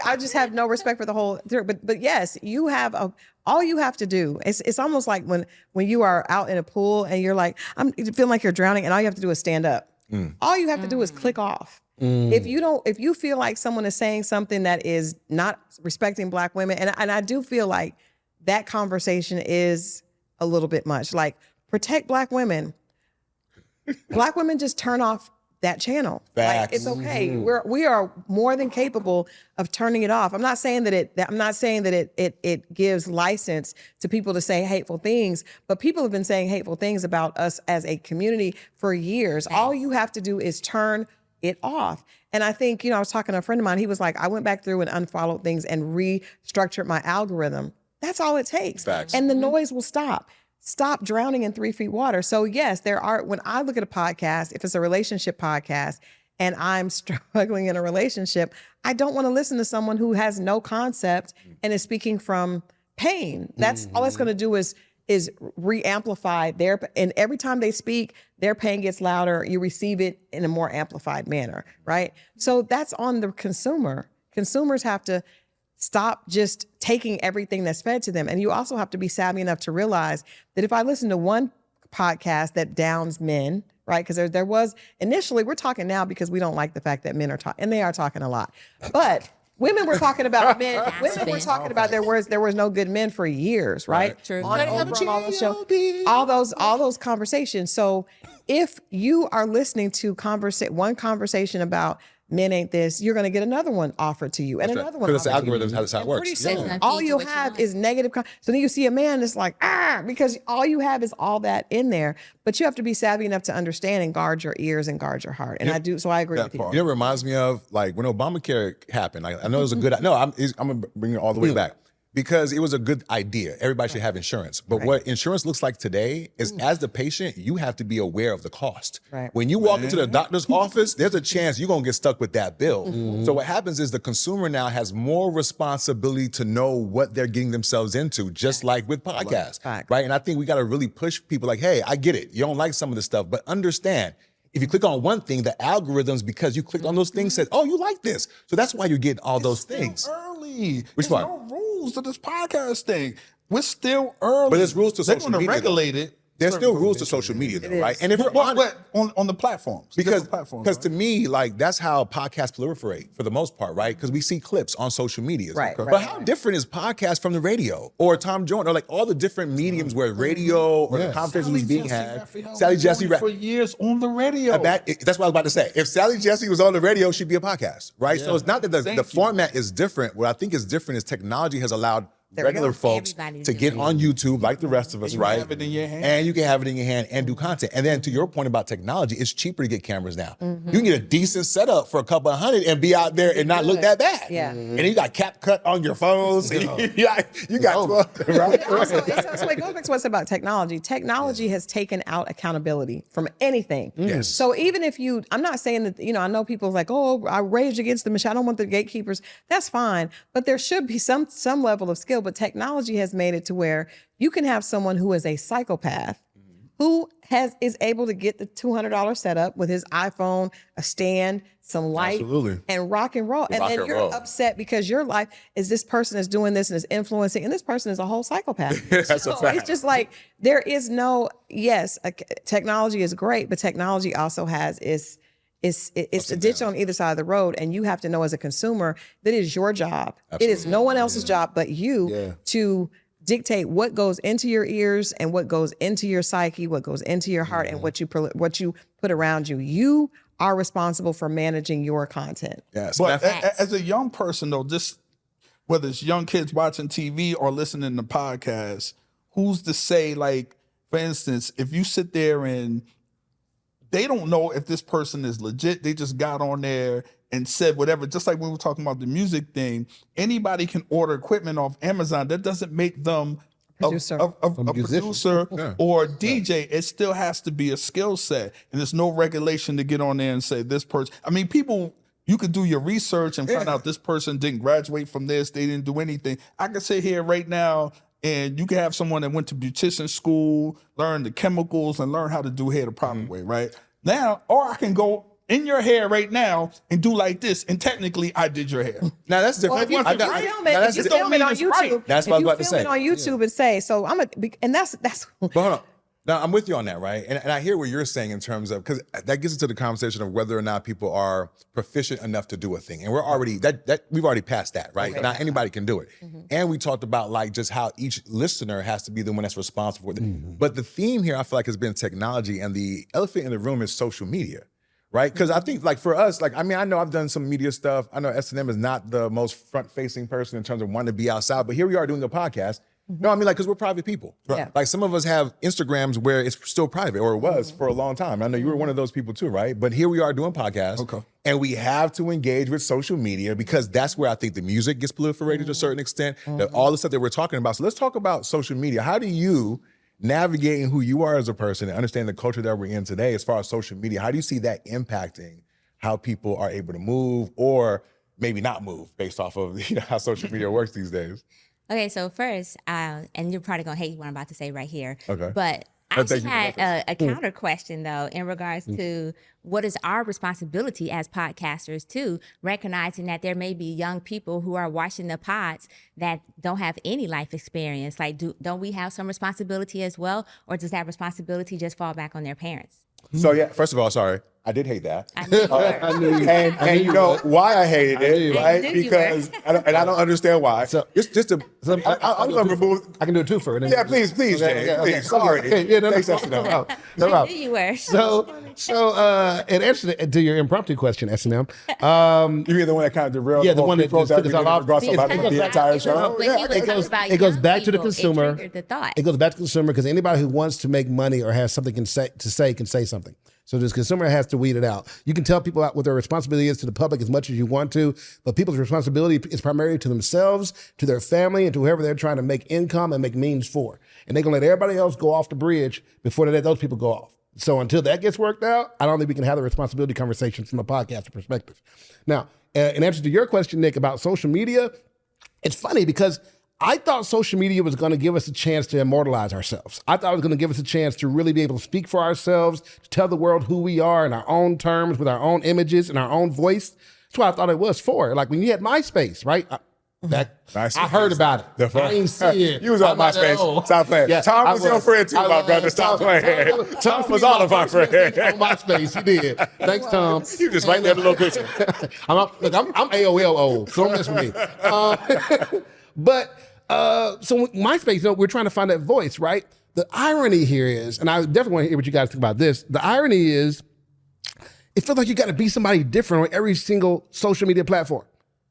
S4: I just have no respect for the whole. But yes, you have all you have to do. It's almost like when you are out in a pool and you're like, you feel like you're drowning, and all you have to do is stand up. All you have to do is click off. If you feel like someone is saying something that is not respecting black women, and I do feel like that conversation is a little bit much. Like, protect black women. Black women just turn off that channel. Like,
S1: Facts.
S4: it's okay. We are more than capable of turning it off. I'm not saying that it gives license to people to say hateful things, but people have been saying hateful things about us as a community for years. All you have to do is turn it off. And I think, I was talking to a friend of mine, he was like, I went back through and unfollowed things and restructured my algorithm. That's all it takes.
S1: Facts.
S4: And the noise will stop. Stop drowning in 3 feet water. So yes, when I look at a podcast, if it's a relationship podcast and I'm struggling in a relationship, I don't want to listen to someone who has no concept and is speaking from pain. That's all it's going to do is re-amplify and every time they speak, their pain gets louder. You receive it in a more amplified manner, right? So that's on the consumer. Consumers have to stop just taking everything that's fed to them. And you also have to be savvy enough to realize that if I listen to one podcast that downs men, right? Because there was initially, we're talking now because we don't like the fact that men are talking, and they are talking a lot. But Women were talking about men. Women were
S5: been
S4: talking about there was no good men for years, right?
S5: True.
S4: On Oprah, all those shows, all those conversations. So if you are listening to one conversation about men ain't this, you're going to get another one offered to you, and another one.
S1: Because it's
S4: offered to you.
S1: algorithms, that's how it
S4: And
S1: works.
S4: pretty
S5: That's
S4: soon,
S5: gonna
S4: all
S5: feed you
S4: you'll
S5: what you
S4: have
S5: want.
S4: is negative. So then you see a man that's like, because all you have is all that in there. But you have to be savvy enough to understand and guard your ears and guard your heart. And I do. So I agree with you.
S1: You know what it reminds me of? Like when Obamacare happened, like, I know it was a good, no, I'm going to bring it all the way back. Because it was a good idea. Everybody should have insurance. But what insurance looks like today is as the patient, you have to be aware of the cost.
S4: Right.
S1: When you walk into the doctor's office, there's a chance you're going to get stuck with that bill. So what happens is the consumer now has more responsibility to know what they're getting themselves into, just like with podcasts. Right. And I think we got to really push people like, hey, I get it. You don't like some of the stuff, but understand. If you click on one thing, the algorithms, because you clicked on those things, said, oh, you like this. So that's why you're getting all those things.
S2: Early.
S1: Which
S2: There's
S1: part?
S2: no rules to this podcast thing. We're still early.
S1: But there's rules to
S2: They're
S1: social
S2: gonna
S1: media, though.
S2: regulate it.
S1: There's still rules to social media, though, right? And if you're
S2: on the platforms,
S1: because
S2: different platforms,
S1: because
S2: right?
S1: to me, like that's how podcasts proliferate for the most part, right? Because we see clips on social media,
S4: Right,
S1: But
S4: right,
S1: how different is podcast from the radio or Tom Jones or like all the different mediums where radio or the conversation was being had? Sally Jesse
S2: for years on the radio.
S1: That's what I was about to say. If Sally Jesse was on the radio, she'd be a podcast, right? So it's not that the
S2: Thank you.
S1: format is different. What I think is different is technology has allowed regular folks
S5: Everybody
S1: to
S5: do
S1: get
S5: it.
S1: on YouTube like the rest of us,
S2: you
S1: right?
S2: have it in your hand.
S1: And you can have it in your hand and do content. And then to your point about technology, it's cheaper to get cameras now. You can get a decent setup for a couple of $100 and be out there and not look that bad.
S4: Yeah.
S1: And then you got cap cut on your phones. And you got 12, right?
S4: Also, so it goes back to what's about technology. Technology has taken out accountability from anything.
S1: Yes.
S4: So even if I'm not saying that, I know people like, oh, I rage against the machine. I don't want the gatekeepers. That's fine. But there should be some level of skill. But technology has made it to where you can have someone who is a psychopath who is able to get the $200 setup with his iPhone, a stand, some light,
S1: Absolutely.
S4: and rock and roll. And
S1: Rock
S4: then
S1: and
S4: you're
S1: roll.
S4: upset because your life is this person is doing this and is influencing, and this person is a whole psychopath.
S1: That's a
S4: So
S1: fact.
S4: It's just like there is no, technology is great, but technology also has it's a ditch on either side of the road, and you have to know as a consumer that it is your job. It is no one else's job but you to dictate what goes into your ears and what goes into your psyche, what goes into your heart, and what you put around you. You are responsible for managing your content.
S1: Yes.
S2: But
S5: Facts.
S2: as a young person, though, just whether it's young kids watching TV or listening to podcasts, who's to say, like, for instance, if you sit there and they don't know if this person is legit, they just got on there and said whatever, just like when we were talking about the music thing, anybody can order equipment off Amazon. That doesn't make them
S4: Producer.
S2: a producer or DJ. It still has to be a skill set. And there's no regulation to get on there and say this person. I mean, people, you could do your research and find out this person didn't graduate from this, they didn't do anything. I can sit here right now and you can have someone that went to beautician school, learn the chemicals, and learn how to do hair the proper way, right? Now, or I can go in your hair right now and do like this, and technically I did your hair.
S1: Now that's different.
S4: Well, if you
S2: I got-
S4: film
S1: now
S4: it,
S1: that's
S4: if you
S1: different.
S4: film it on
S2: It's
S4: YouTube,
S2: right.
S1: That's what I was about to
S4: if
S1: say.
S4: you film it on YouTube and say, so and that's
S1: But hold on. Now, I'm with you on that, right? And I hear what you're saying in terms of, because that gets into the conversation of whether or not people are proficient enough to do a thing. And we're already, we've already passed that, right? Not anybody can do it. And we talked about like just how each listener has to be the one that's responsible for it. But the theme here, I feel like, has been technology, and the elephant in the room is social media. Right? Because I think like for us, like, I mean, I know I've done some media stuff. I know S&M is not the most front-facing person in terms of wanting to be outside, but here we are doing a podcast. No, I mean, like, because we're private people.
S4: Yeah.
S1: Like some of us have Instagrams where it's still private, or it was for a long time. I know you were one of those people too, right? But here we are doing podcasts.
S2: Okay.
S1: And we have to engage with social media because that's where I think the music gets proliferated to a certain extent, all the stuff that we're talking about. So let's talk about social media. How do you navigating who you are as a person and understand the culture that we're in today as far as social media, how do you see that impacting how people are able to move or maybe not move based off of how social media works these days?
S5: Okay, so first, and you're probably gonna hate what I'm about to say right here.
S1: Okay.
S5: But I
S1: Thank
S5: actually
S1: you for
S5: had
S1: the
S5: a counter question though in regards to what is our responsibility as podcasters too, recognizing that there may be young people who are watching the pods that don't have any life experience. Like, don't we have some responsibility as well, or does that responsibility just fall back on their parents?
S1: So yeah, first of all, sorry. I did hate that.
S5: I knew you were.
S1: And you know why I hated it,
S5: knew.
S1: right?
S5: I knew you
S1: Because I don't understand why.
S3: So-
S1: just to, I'm gonna remove.
S3: I can do it too for it.
S1: Yeah, please, Jay. Please, sorry.
S3: Yeah, no,
S1: Thanks,
S3: no,
S1: S&M.
S3: no, no,
S5: I
S3: no.
S5: knew you were.
S3: So, in answer to your impromptu question, S&M,
S1: You're the one that kind of derailed.
S3: Yeah, the
S1: whole
S3: one that
S1: pre-pro
S3: just took us all off.
S1: regardless about
S3: It goes
S1: the
S3: back-
S1: entire show.
S5: When he was talking about
S3: it goes
S5: young
S3: back to the
S5: people,
S3: consumer.
S5: It triggered the thought.
S3: It goes back to the consumer because anybody who wants to make money or has something can say something. So this consumer has to weed it out. You can tell people what their responsibility is to the public as much as you want to, but people's responsibility is primarily to themselves, to their family, and to whoever they're trying to make income and make means for. And they're gonna let everybody else go off the bridge before they let those people go off. So until that gets worked out, I don't think we can have the responsibility conversation from a podcast perspective. Now, in answer to your question, Nick, about social media, it's funny because I thought social media was going to give us a chance to immortalize ourselves. I thought it was going to give us a chance to really be able to speak for ourselves, to tell the world who we are in our own terms, with our own images and our own voice. That's what I thought it was for. Like when you had MySpace, right? I heard about it. I ain't see it.
S1: You was on MySpace. Stop playing.
S3: Yeah,
S1: Tom was your friend too, my brother. Stop playing. Tom was all of my friends.
S3: On MySpace, he did. Thanks, Tom.
S1: You just right there, the little picture.
S3: I'm AOL old, so don't mess with me. So MySpace, we're trying to find that voice, right? The irony here is, and I definitely want to hear what you guys think about this. The irony is, it feels like you got to be somebody different on every single social media platform.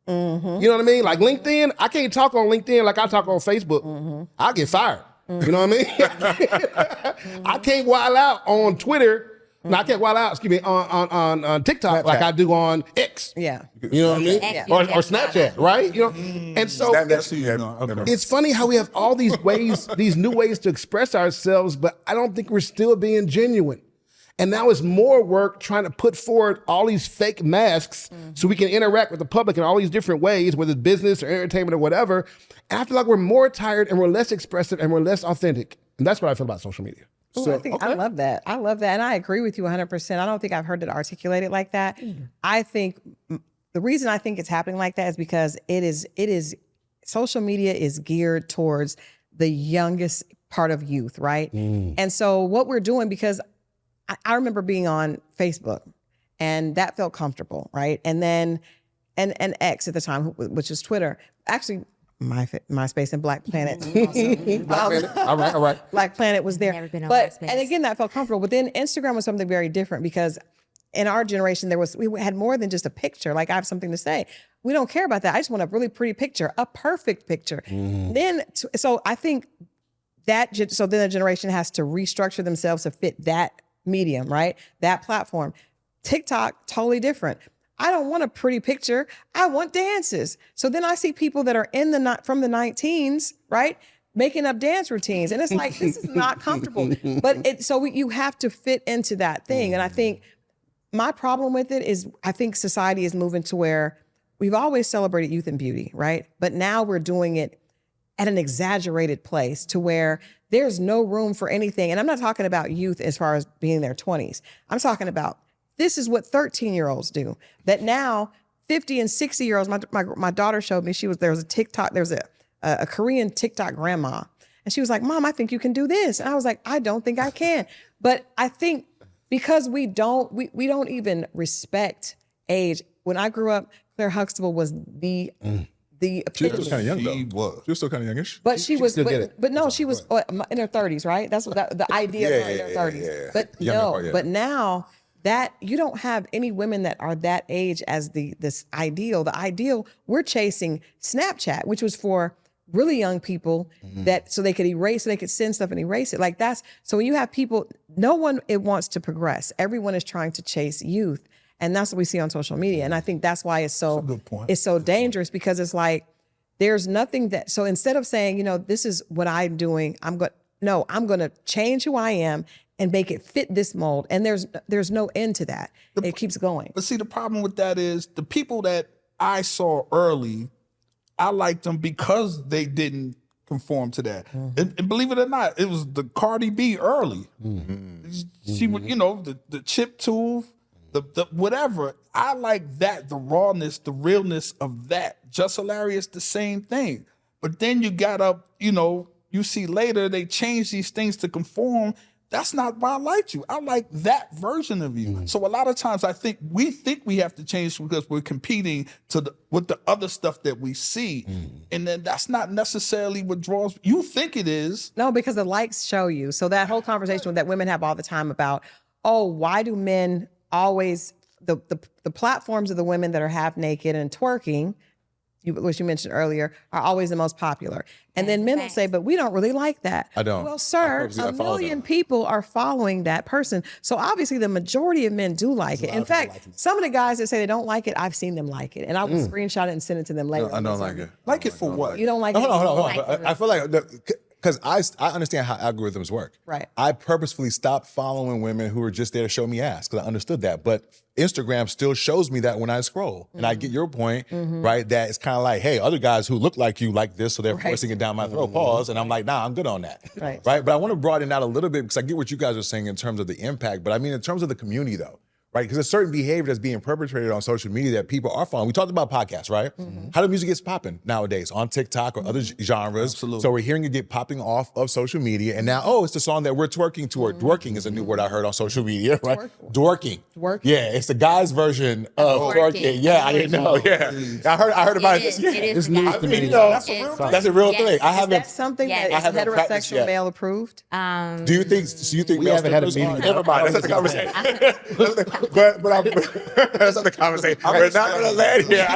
S3: Mm-hmm. You know what I mean? Like LinkedIn, I can't talk on LinkedIn like I talk on Facebook. Mm-hmm. I'll get fired. Mm-hmm. You know what I mean? I can't wild out on Twitter. No, I can't wild out, on TikTok
S1: Snapchat.
S3: like I do on X.
S4: Yeah.
S3: You know what I mean?
S5: Yeah.
S3: Or Snapchat, right? You know? And so it's funny how we have all these ways, these new ways to express ourselves, but I don't think we're still being genuine. And now it's more work trying to put forward all these fake masks so we can interact with the public in all these different ways, whether it's business or entertainment or whatever. And I feel like we're more tired and we're less expressive and we're less authentic. And that's what I feel about social media.
S4: Ooh, I love that. I love that. And I agree with you 100%. I don't think I've heard it articulated like that. I think the reason I think it's happening like that is because it is social media is geared towards the youngest part of youth, right? And so what we're doing, because I remember being on Facebook and that felt comfortable, right? And then, and X at the time, which was Twitter, actually MySpace and Black Planet.
S3: All right.
S4: Black Planet was there.
S5: Never been on
S4: but
S5: MySpace.
S4: and again, that felt comfortable. But then Instagram was something very different because in our generation, we had more than just a picture. Like I have something to say. We don't care about that. I just want a really pretty picture, a perfect picture. Then, so I think then the generation has to restructure themselves to fit that medium, right? That platform. TikTok, totally different. I don't want a pretty picture. I want dances. So then I see people that are from the 19s, right? Making up dance routines. And it's like, this is not comfortable. But you have to fit into that thing. And I think my problem with it is I think society is moving to where we've always celebrated youth and beauty, right? But now we're doing it at an exaggerated place to where there's no room for anything. And I'm not talking about youth as far as being in their 20s. I'm talking about this is what 13-year-olds do. That now 50 and 60-year-olds, my daughter showed me, there was a Korean TikTok grandma. And she was like, Mom, I think you can do this. And I was like, I don't think I can. But I think because we don't even respect age. When I grew up, Claire Huxtable was the
S1: She was still kind of young, though.
S2: She was.
S1: She was still kind of youngish.
S4: But she was,
S3: still get it.
S4: but no, she was in her 30s, right? That's what the idea of her in her 30s.
S1: yeah.
S4: But
S1: Younger
S4: no,
S1: part, yeah.
S4: but now that you don't have any women that are that age as this ideal. The ideal, we're chasing Snapchat, which was for really young people so they could send stuff and erase it. Like so when you have people, no one wants to progress. Everyone is trying to chase youth. And that's what we see on social media. And I think that's why it's so dangerous, because it's like, there's nothing so instead of saying, this is what I'm doing, I'm going to change who I am and make it fit this mold. And there's no end to that. It keeps going.
S2: But see, the problem with that is the people that I saw early, I liked them because they didn't conform to that. And believe it or not, it was the Cardi B early. She would, the chip tooth, the whatever. I like that, the rawness, the realness of that. Just Hilarious, the same thing. But then you got up, you see later they changed these things to conform. that's not why I liked you. I like that version of you. So a lot of times I think we have to change because we're competing with the other stuff that we see. And then that's not necessarily what draws you think it is.
S4: No, because the likes show you. So that whole conversation that women have all the time about, oh, why do men always the platforms of the women that are half naked and twerking, which you mentioned earlier, are always the most popular. And then men will say, but we don't really like that.
S1: I don't.
S4: Well, sir,
S1: I
S4: a
S1: follow
S4: million
S1: them.
S4: people are following that person. So obviously the majority of men do like it. In fact, some of the guys that say they don't like it, I've seen them like it. And I will screenshot it and send it to them later.
S1: I don't like it.
S2: Like it for what?
S4: You don't like
S1: Hold
S4: it?
S1: on.
S5: Like
S1: I feel like because I understand how algorithms work.
S4: Right.
S1: I purposefully stopped following women who were just there to show me ass because I understood that. But Instagram still shows me that when I scroll. And I get your point, right? That it's kind of like, hey, other guys who look like you like this, so they're forcing it down my throat. Pause. And I'm like, nah, I'm good on that.
S4: Right.
S1: But I want to broaden out a little bit because I get what you guys are saying in terms of the impact. But I mean, in terms of the community, though. Right, because there's certain behavior that's being perpetrated on social media that people are following. We talked about podcasts, right? How the music gets popping nowadays on TikTok or other genres.
S2: Absolutely.
S1: So we're hearing it get popping off of social media, and now, it's the song that we're twerking to. Dworking is a new word I heard on social media, right? Dworking.
S4: Dworking.
S1: Yeah, it's the guy's version of
S5: Dworking.
S1: twerking. Yeah, I didn't know. Yeah, I heard about it.
S5: It is
S3: news
S5: not-
S3: to me.
S1: That's a real thing. I
S4: Is
S1: haven't.
S4: that something
S5: Yes.
S4: that
S5: I
S4: is
S1: haven't practiced
S4: heterosexual
S1: yet.
S4: male approved?
S1: Do you think
S3: We
S1: male
S3: haven't had a
S1: strippers
S3: meeting.
S1: are- Never mind. That's another conversation. but that's another conversation. We're not gonna land here.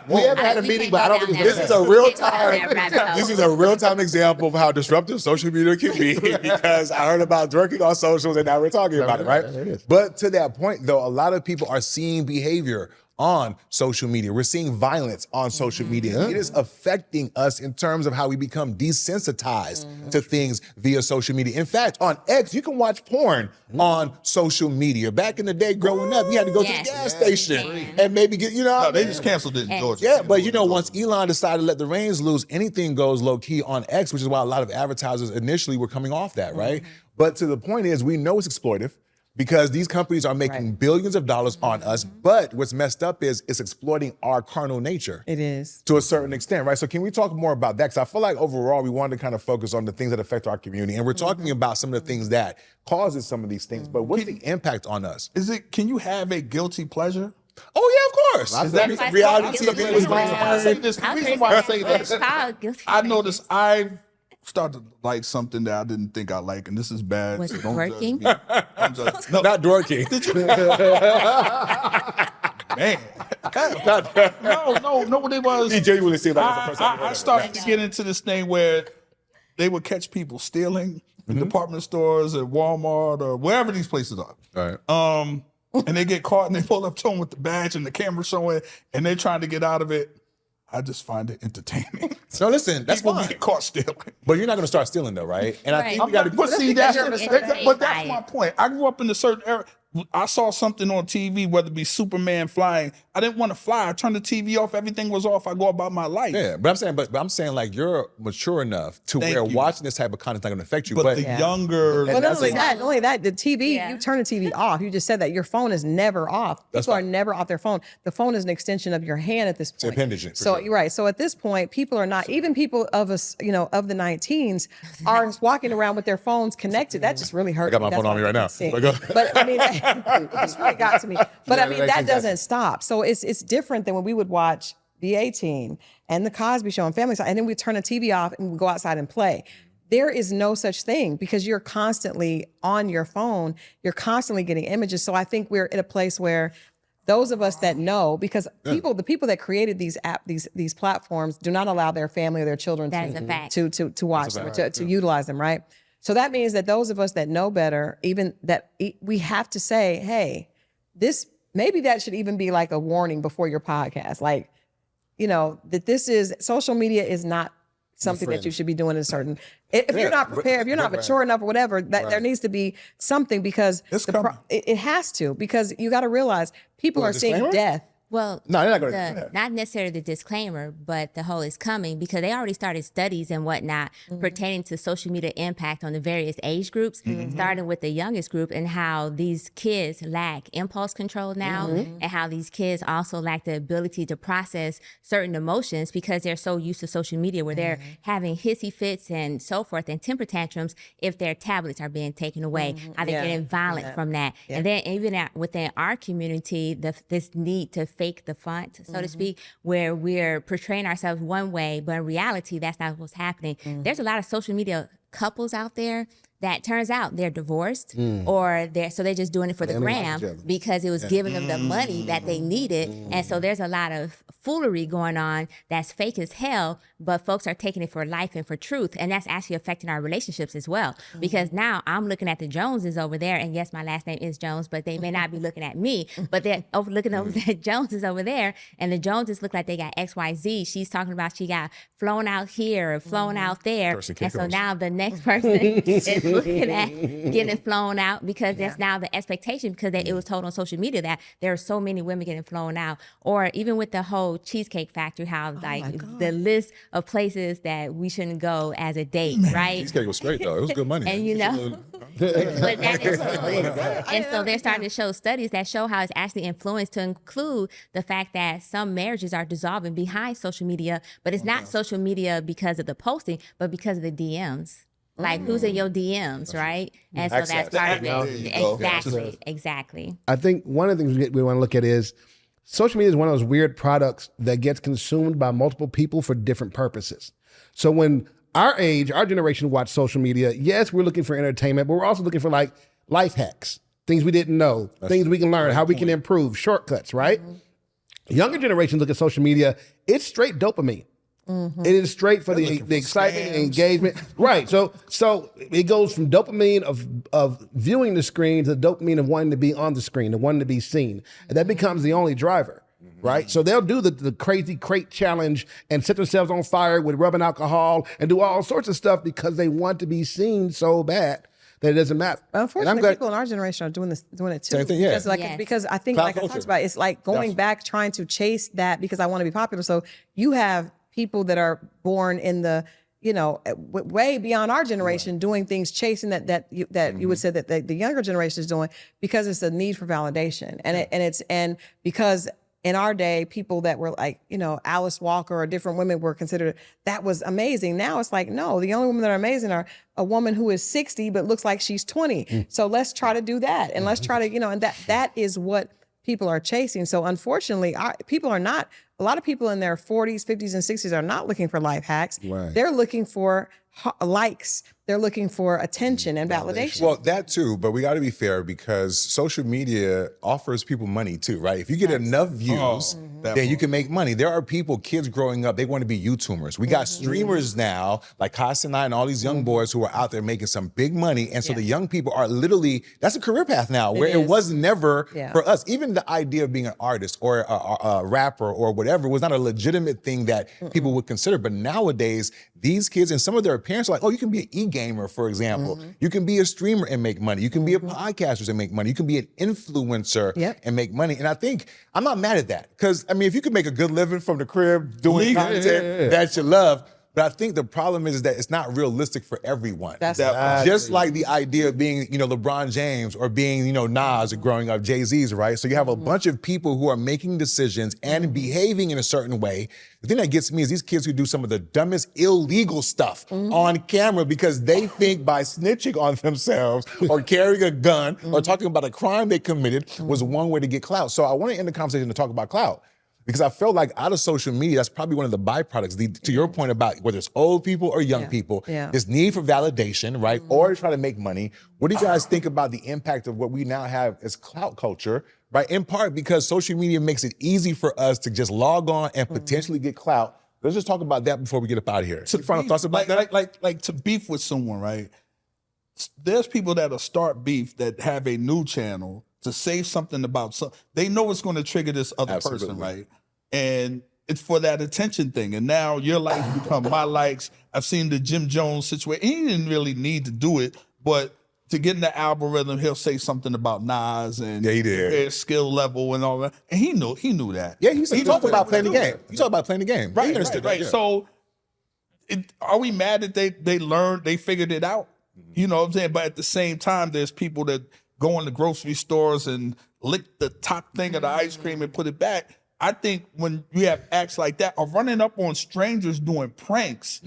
S3: We haven't had a
S5: We
S3: meeting,
S5: can't
S3: but I
S5: go
S3: don't think
S5: down
S3: it's
S1: This
S5: that
S1: is
S5: road.
S1: a real
S5: We can't go down
S1: time.
S5: that rabbit hole.
S1: This is a real time example of how disruptive social media can be because I heard about twerking on socials and now we're talking about it, right?
S3: There it is.
S1: But to that point, though, a lot of people are seeing behavior on social media. We're seeing violence on social media. It is affecting us in terms of how we become desensitized to things via social media. In fact, on X, you can watch porn on social media. Back in the day, growing up, you had to go to the
S5: Yes.
S1: gas station and maybe get,
S2: No, they just canceled it in Georgia.
S1: yeah, but once Elon decided to let the reins loose, anything goes low key on X, which is why a lot of advertisers initially were coming off that, right? But to the point is, we know it's exploitive because these companies are making billions of dollars on us. But what's messed up is it's exploiting our carnal nature.
S4: It is.
S1: To a certain extent, right? So can we talk more about that? Because I feel like overall we wanted to kind of focus on the things that affect our community. And we're talking about some of the things that causes some of these things. But what's the impact on us?
S2: Can you have a guilty pleasure?
S1: Oh, yeah, of course.
S3: Is
S5: That's why
S1: Reality
S5: it's called
S1: TV
S5: guilty
S1: was
S5: pleasure.
S1: my
S2: I say this. The
S5: I'm
S2: reason
S5: pretty
S2: why I
S5: sure
S2: say
S5: that's
S2: this,
S5: what it's called, guilty
S2: I
S5: pleasure.
S2: noticed I started to like something that I didn't think I like, and this is bad.
S5: Was
S2: so
S5: it
S2: don't
S5: working?
S2: judge me. Don't judge- No,
S1: Not dorky.
S2: man. No, what it was.
S1: He genuinely seemed like it's the first time he heard
S2: I
S1: of it.
S2: started to get into this thing where they would catch people stealing in department stores at Walmart or wherever these places are.
S1: Right.
S2: And they get caught and they pull up to them with the badge and the camera showing, and they're trying to get out of it. I just find it entertaining.
S1: So listen, that's
S2: People
S1: fine.
S2: get caught stealing.
S1: But you're not going to start stealing, though, right? And I think we got to.
S2: But see,
S4: because
S2: that's,
S4: you're
S2: that's,
S5: entertained
S2: that's
S5: by
S2: my
S5: it.
S2: point. I grew up in a certain era. I saw something on TV, whether it be Superman flying. I didn't want to fly. I turned the TV off. Everything was off. I go about my life.
S1: Yeah, but I'm saying, like you're mature enough to
S2: Thank
S1: where
S2: you.
S1: watching this type of content is not going to affect you.
S2: But the
S4: Yeah.
S2: younger,
S4: Well, not
S1: that's
S4: only
S1: a-
S4: that, the TV,
S5: Yeah.
S4: you turn the TV off. You just said that your phone is never off.
S1: That's
S4: People are
S1: fine.
S4: never off their phone. The phone is an extension of your hand at this point.
S1: appendage, for
S4: So
S1: sure.
S4: you're right. So at this point, people are not, even people of us, of the 19s are walking around with their phones connected. That just really hurt.
S1: I got my
S4: That's
S1: phone on
S4: why
S1: me right now.
S4: can't see.
S1: But go-
S4: But I mean, it just really got to me. But I mean, that
S1: exactly.
S4: doesn't stop. So it's different than when we would watch the A-Team and the Cosby Show and Family Style, and then we turn the TV off and we go outside and play. There is no such thing because you're constantly on your phone. You're constantly getting images. So I think we're in a place where those of us that know, because the people that created these platforms do not allow their family or their children
S5: That is a fact.
S4: to watch them, to utilize them, right? So that means that those of us that know better, even that we have to say, hey, maybe that should even be like a warning before your podcast. Like, that this is, social media is not something that you should be doing in a certain, if you're not prepared, if you're not mature enough or whatever, that there needs to be something because
S2: It's coming.
S4: it has to, because you got to realize people are seeing
S1: disclaimer?
S4: death.
S5: Well,
S1: No, they're not going to.
S5: not necessarily the disclaimer, but the whole is coming because they already started studies and whatnot pertaining to social media impact on the various age groups, starting with the youngest group and how these kids lack impulse control now and how these kids also lack the ability to process certain emotions because they're so used to social media where they're having hissy fits and so forth and temper tantrums if their tablets are being taken away, how they're getting violent from that. And then even within our community, this need to fake the font, so to speak, where we're portraying ourselves one way, but in reality, that's not what's happening. There's a lot of social media couples out there that turns out they're divorced or they're just doing it for the gram because it was giving them the money that they needed. And so there's a lot of foolery going on that's fake as hell, but folks are taking it for life and for truth. And that's actually affecting our relationships as well. Because now I'm looking at the Joneses over there, and yes, my last name is Jones, but they may not be looking at me, but they're looking over the Joneses over there, and the Joneses look like they got XYZ. She's talking about she got flown out here or flown out there. And so now the next person is looking at getting flown out because that's now the expectation because it was told on social media that there are so many women getting flown out. Or even with the whole Cheesecake Factory, how the list of places that we shouldn't go as a date, right?
S1: Cheesecake was great though. It was good money.
S5: And you know, but that influence. And so they're starting to show studies that show how it's actually influenced to include the fact that some marriages are dissolving behind social media, but it's not social media because of the posting, but because of the DMs. Like who's in your DMs, right? And so that's part of it. Exactly.
S3: I think one of the things we want to look at is social media is one of those weird products that gets consumed by multiple people for different purposes. So when our generation watch social media, yes, we're looking for entertainment, but we're also looking for like life hacks, things we didn't know, things we can learn, how we can improve, shortcuts, right? Younger generations look at social media, it's straight dopamine. It is straight for the excitement and engagement. Right. So it goes from dopamine of viewing the screen to the dopamine of wanting to be on the screen, of wanting to be seen. And that becomes the only driver. Right. So they'll do the crazy crate challenge and set themselves on fire with rubbing alcohol and do all sorts of stuff because they want to be seen so bad that it doesn't matter.
S4: Unfortunately, people in our generation are doing it too.
S1: Same thing, yeah.
S4: Because I think, like I talked about, it's like going back trying to chase that because I want to be popular. So you have people that are born in the, way beyond our generation doing things, chasing that you would say that the younger generation is doing because it's a need for validation. And because in our day, people that were like, Alice Walker or different women were considered, that was amazing. Now it's like, no, the only women that are amazing are a woman who is 60 but looks like she's 20. So let's try to do that. And let's try to, and that is what people are chasing. So unfortunately, a lot of people in their 40s, 50s, and 60s are not looking for life hacks. Right. They're looking for likes. They're looking for attention and validation.
S1: Well, that too, but we got to be fair because social media offers people money too, right? If you get enough views, then you can make money. There are kids growing up, they want to be YouTubers. We got streamers now, like Costa and I and all these young boys who are out there making some big money. And so the young people are literally, that's a career path now where it was never for us. Even the idea of being an artist or a rapper or whatever was not a legitimate thing that people would consider. But nowadays, these kids and some of their parents are like, oh, you can be an e-gamer, for example. You can be a streamer and make money. You can be a podcaster and make money. You can be an influencer and make money. And I think, I'm not mad at that. Because, I mean, if you can make a good living from the crib doing content that you love, but I think the problem is that it's not realistic for everyone. Just like the idea of being, LeBron James or being, Nas or growing up Jay-Z's, right? So you have a bunch of people who are making decisions and behaving in a certain way. The thing that gets me is these kids who do some of the dumbest illegal stuff on camera because they think by snitching on themselves or carrying a gun or talking about a crime they committed was one way to get clout. So I want to end the conversation to talk about clout. Because I feel like out of social media, that's probably one of the byproducts, to your point about whether it's old people or young people, this need for validation, right? Or try to make money. What do you guys think about the impact of what we now have as clout culture, right? In part because social media makes it easy for us to just log on and potentially get clout. Let's just talk about that before we get up out of here. Final thoughts about that?
S2: Like to beef with someone, right? There's people that'll start beef that have a new channel to say something about something. They know it's going to trigger this other person, right? And it's for that attention thing. And now your likes become my likes. I've seen the Jim Jones situation. He didn't really need to do it, but to get in the algorithm, he'll say something about Nas and
S1: Yeah, he did.
S2: his skill level and all that. And he knew that.
S1: Yeah, he talked about playing the game. He talked about playing the game.
S2: Right,
S1: He understood
S2: right.
S1: that, yeah.
S2: So are we mad that they learned, they figured it out? You know what I'm saying? But at the same time, there's people that go in the grocery stores and lick the top thing of the ice cream and put it back. I think when you have acts like that, or running up on strangers doing pranks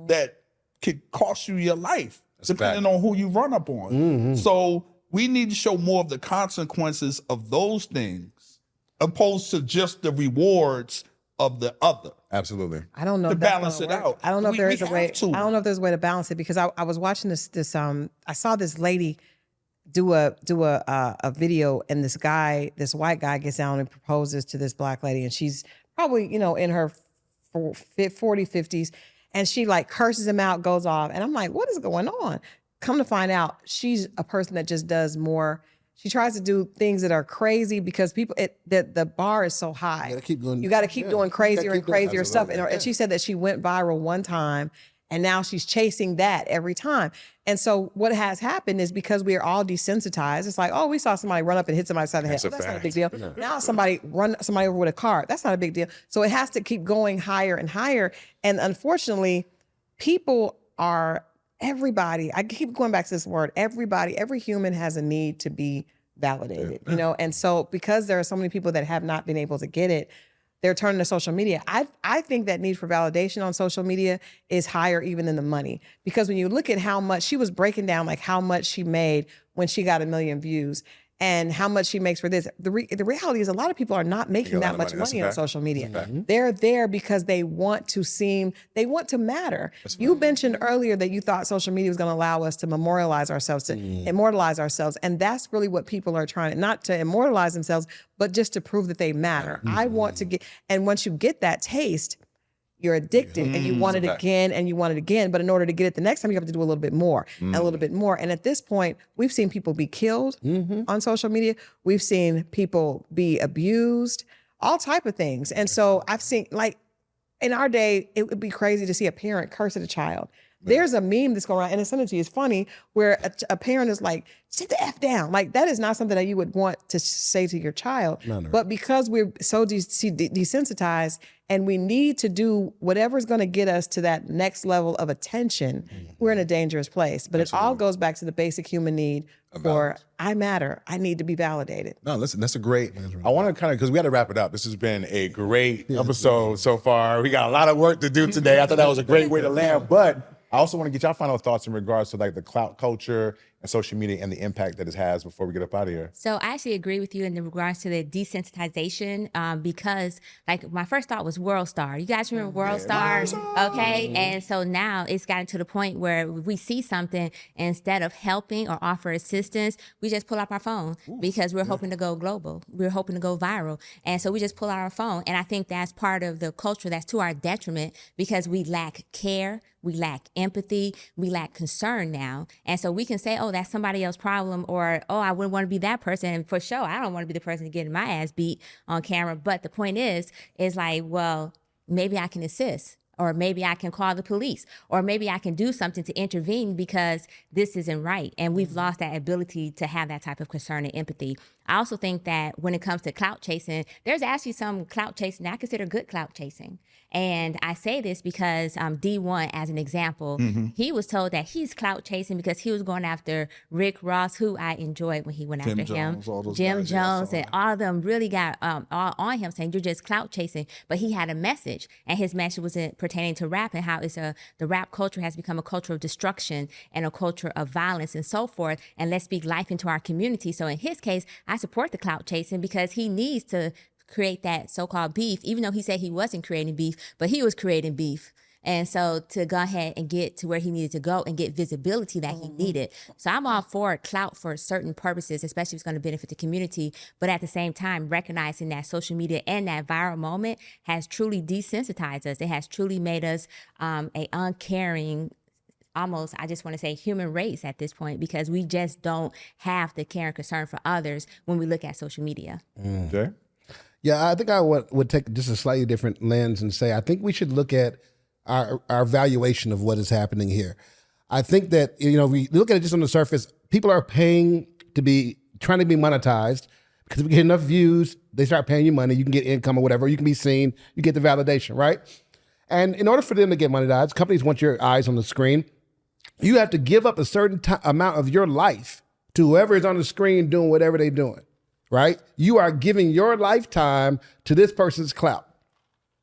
S2: that could cost you your life, depending on who you run up on. So we need to show more of the consequences of those things, opposed to just the rewards of the other.
S1: Absolutely.
S4: I don't know
S2: To
S4: if that's
S2: balance
S4: gonna
S2: it
S4: work.
S2: out.
S4: I don't know if
S2: We-
S4: there
S2: we
S4: is a
S2: have
S4: way.
S2: to.
S4: I don't know if there's a way to balance it, because I was watching this I saw this lady do a video, and this white guy gets down and proposes to this black lady, and she's probably, in her 40, 50s, and she like curses him out, goes off, and I'm like, what is going on? Come to find out, she's a person that just does more. She tries to do things that are crazy because the bar is so high.
S3: You gotta keep going.
S4: You got to keep doing crazier and
S3: keep doing-
S4: crazier stuff. And she said that she went viral one time, and now she's chasing that every time. And so what has happened is, because we are all desensitized, it's like, oh, we saw somebody run up and hit somebody side of the head.
S1: That's a
S4: That's not a
S1: fact.
S4: big deal. Now somebody run somebody over with a car. That's not a big deal. So it has to keep going higher and higher. And unfortunately, everybody, I keep going back to this word, everybody, every human has a need to be validated, and so because there are so many people that have not been able to get it, they're turning to social media. I think that need for validation on social media is higher even than the money, because when you look at how much she was breaking down, like how much she made when she got 1 million views and how much she makes for this. The reality is, a lot of people are not making that much money on social media. They're there because they want to matter. You mentioned earlier that you thought social media was going to allow us to memorialize ourselves, to immortalize ourselves. And that's really what people are trying, not to immortalize themselves, but just to prove that they matter. I want to get, and once you get that taste, you're addicted and you want it again and you want it again. But in order to get it the next time, you have to do a little bit more and a little bit more. And at this point, we've seen people be killed on social media. We've seen people be abused, all type of things. And so I've seen, like, in our day, it would be crazy to see a parent curse at a child. There's a meme that's going around, and it's funny, where a parent is like, sit the F down. Like, that is not something that you would want to say to your child. But because we're so desensitized, and we need to do whatever's going to get us to that next level of attention, we're in a dangerous place. But it all goes back to the basic human need for, I matter. I need to be validated.
S1: No, listen, that's a great. I want to kind of, because we got to wrap it up. This has been a great episode so far. We got a lot of work to do today. I thought that was a great way to land, but I also want to get y'all final thoughts in regards to like the clout culture and social media and the impact that it has before we get up out of here.
S5: So I actually agree with you in regards to the desensitization, because like my first thought was World Star. You guys remember World Star? Okay. And so now it's gotten to the point where we see something, instead of helping or offer assistance, we just pull up our phone because we're hoping to go global. We're hoping to go viral. And so we just pull out our phone. And I think that's part of the culture that's to our detriment, because we lack care. We lack empathy. We lack concern now. And so we can say, oh, that's somebody else's problem, or, oh, I wouldn't want to be that person. And for sure, I don't want to be the person getting my ass beat on camera. But the point is like, well, maybe I can assist, or maybe I can call the police, or maybe I can do something to intervene because this isn't right. And we've lost that ability to have that type of concern and empathy. I also think that when it comes to clout chasing, there's actually some clout chasing that I consider good clout chasing. And I say this because D1, as an example, he was told that he's clout chasing because he was going after Rick Ross, who I enjoyed when he went after him. Jim Jones, and all of them really got all on him, saying you're just clout chasing. But he had a message, and his message was pertaining to rap and how the rap culture has become a culture of destruction and a culture of violence and so forth. And let's speak life into our community. So in his case, I support the clout chasing because he needs to create that so-called beef, even though he said he wasn't creating beef, but he was creating beef. And so to go ahead and get to where he needed to go and get visibility that he needed. So I'm all for clout for certain purposes, especially if it's going to benefit the community. But at the same time, recognizing that social media and that viral moment has truly desensitized us. It has truly made us a uncaring, almost, I just want to say, human race at this point, because we just don't have the care and concern for others when we look at social media.
S1: Jay?
S3: Yeah, I think I would take just a slightly different lens and say I think we should look at our valuation of what is happening here. I think that, we look at it just on the surface, people are trying to be monetized, because if you get enough views, they start paying you money. You can get income or whatever. You can be seen. You get the validation, right? And in order for them to get monetized, companies want your eyes on the screen. You have to give up a certain amount of your life to whoever is on the screen doing whatever they're doing, right? You are giving your lifetime to this person's clout.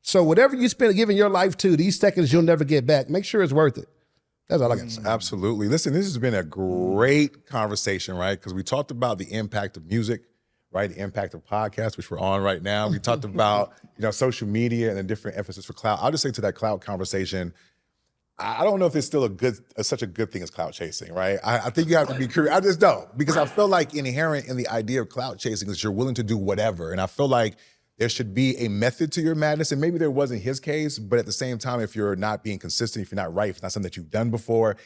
S3: So whatever you spend giving your life to, these seconds you'll never get back, make sure it's worth it. That's all I got to say.
S1: Absolutely. Listen, this has been a great conversation, right? Because we talked about the impact of music, right? The impact of podcasts, which we're on right now. We talked about, social media and a different emphasis for clout. I'll just say to that clout conversation, I don't know if it's still such a good thing as clout chasing, right? I think you have to be curious. I just don't, because I feel like inherent in the idea of clout chasing is you're willing to do whatever. And I feel like there should be a method to your madness. And maybe there wasn't his case, but at the same time, if you're not being consistent, if you're not right, if it's not something that you've done before,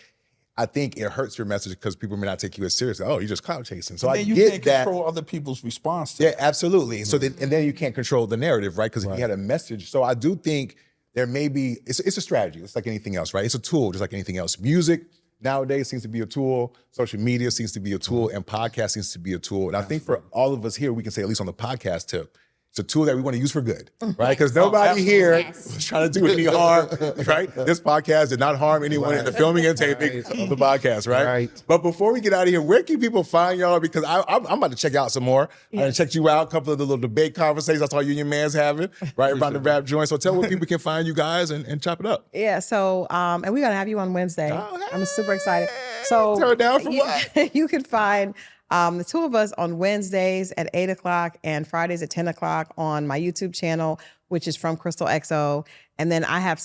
S1: I think it hurts your message because people may not take you as seriously. Oh, you're just clout chasing. So I
S2: you
S1: get
S2: can't
S1: that.
S2: control other people's response to
S1: Yeah, absolutely. So then you can't control the narrative, right? Because if you had a message. So I do think there may be, it's a strategy. It's like anything else, right? It's a tool, just like anything else. Music nowadays seems to be a tool. Social media seems to be a tool, and podcast seems to be a tool. And I think for all of us here, we can say, at least on the podcast tip, it's a tool that we want to use for good, right? Because nobody here was trying to do any harm, right? This podcast did not harm anyone in the filming and taping of the podcast, right? But before we get out of here, where can people find y'all? Because I'm about to check out some more. I checked you out, a couple of the little debate conversations I saw you and your man's having, right, about the rap joint. So tell where people can find you guys and chop it up.
S4: Yeah, so, and we're going to have you on Wednesday. I'm super excited. So
S1: turn down for what?
S4: You can find the two of us on Wednesdays at 8 o'clock and Fridays at 10 o'clock on my YouTube channel, which is From Crystal XO. And then I have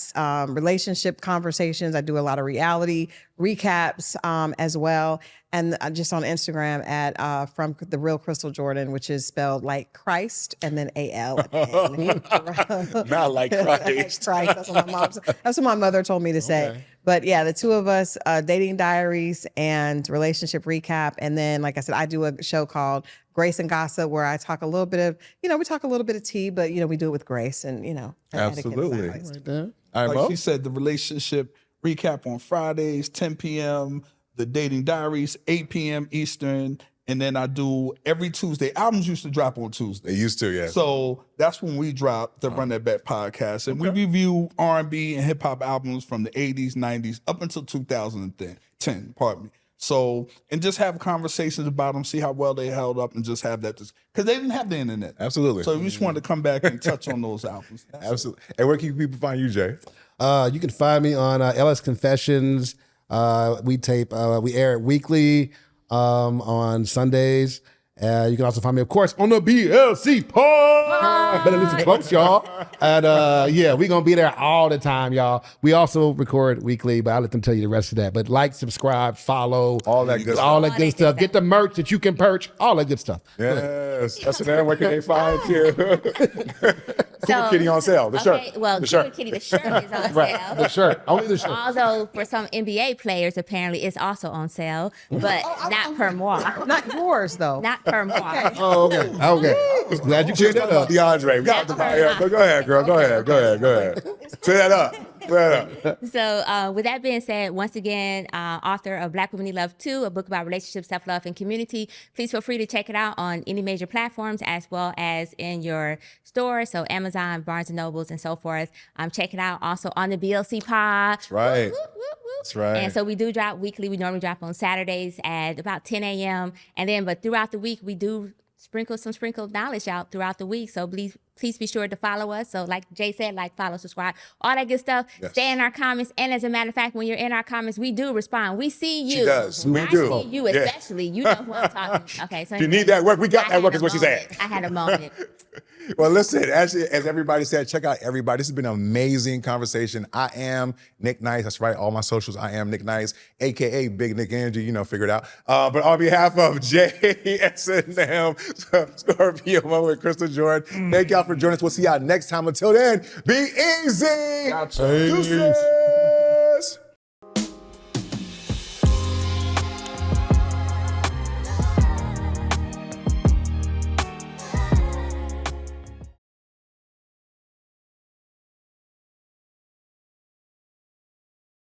S4: relationship conversations. I do a lot of reality recaps as well. And just on Instagram at From the Real Crystal Jordan, which is spelled like Christ and then A-L.
S1: Not like Christ.
S4: Christ. That's what my mother told me to say. But yeah, the two of us, dating diaries and relationship recap. And then, like I said, I do a show called Grace and Gossip, where I talk a little bit of, we talk a little bit of tea, but, we do it with grace and,
S1: Absolutely.
S3: Right,
S2: like she said, the relationship recap on Fridays, 10 p.m., the dating diaries, 8 p.m. Eastern. And then I do every Tuesday. Albums used to drop on Tuesday.
S1: They used to, yeah.
S2: So that's when we drop the Run That Back podcast. And we review R&B and hip hop albums from the 80s, 90s, up until 2010, pardon me. So, and just have conversations about them, see how well they held up, and just have that. Because they didn't have the internet.
S1: Absolutely.
S2: So we just wanted to come back and touch on those albums.
S1: Absolutely. And where can people find you, Jay?
S3: You can find me on LS Confessions. We air it weekly on Sundays. You can also find me, of course, on the BLC pod. Better listen close, y'all. And we're going to be there all the time, y'all. We also record weekly, but I'll let them tell you the rest of that. But like, subscribe, follow.
S1: All that good stuff.
S3: All that good stuff. Get the merch that you can purchase. All that good stuff.
S1: Yes. That's where can they find you? Cougar Kitty on sale. The shirt.
S5: Well, Cougar Kitty, the shirt is on sale.
S3: The shirt. Only the shirt.
S5: Although for some NBA players, apparently it's also on sale, but not per mois.
S4: Not yours, though.
S5: Not per mois.
S3: Oh, okay. Glad you cleared that up.
S1: DeAndre. We got the Go ahead, girl. Go ahead. Clear that up.
S5: So with that being said, once again, author of Black Women Need Love 2, a book about relationships, self-love, and community. Please feel free to check it out on any major platforms as well as in your store. So Amazon, Barnes & Nobles, and so forth. Check it out also on the BLC pod.
S1: That's right. That's right.
S5: And so we do drop weekly. We normally drop on Saturdays at about 10 a.m. But throughout the week, we do sprinkle knowledge out throughout the week. So please be sure to follow us. So like Jay said, follow, subscribe, all that good stuff. Yes. Stay in our comments. And as a matter of fact, when you're in our comments, we do respond. We see you.
S1: She does. We do.
S5: I see you especially. You know who I'm talking. Okay. So
S1: if you need that work, we got that work is what she said.
S5: I had a moment.
S1: Well, listen, as everybody said, check out everybody. This has been an amazing conversation. I am Nick Nice. That's right. All my socials, I am Nick Nice, a.k.a. Big Nick Energy. Figure it out. But on behalf of JSNM, Scorpio with Crystal Jordan, thank y'all for joining us. We'll see y'all next time. Until then, be easy.
S2: Gotcha.
S1: Deuces.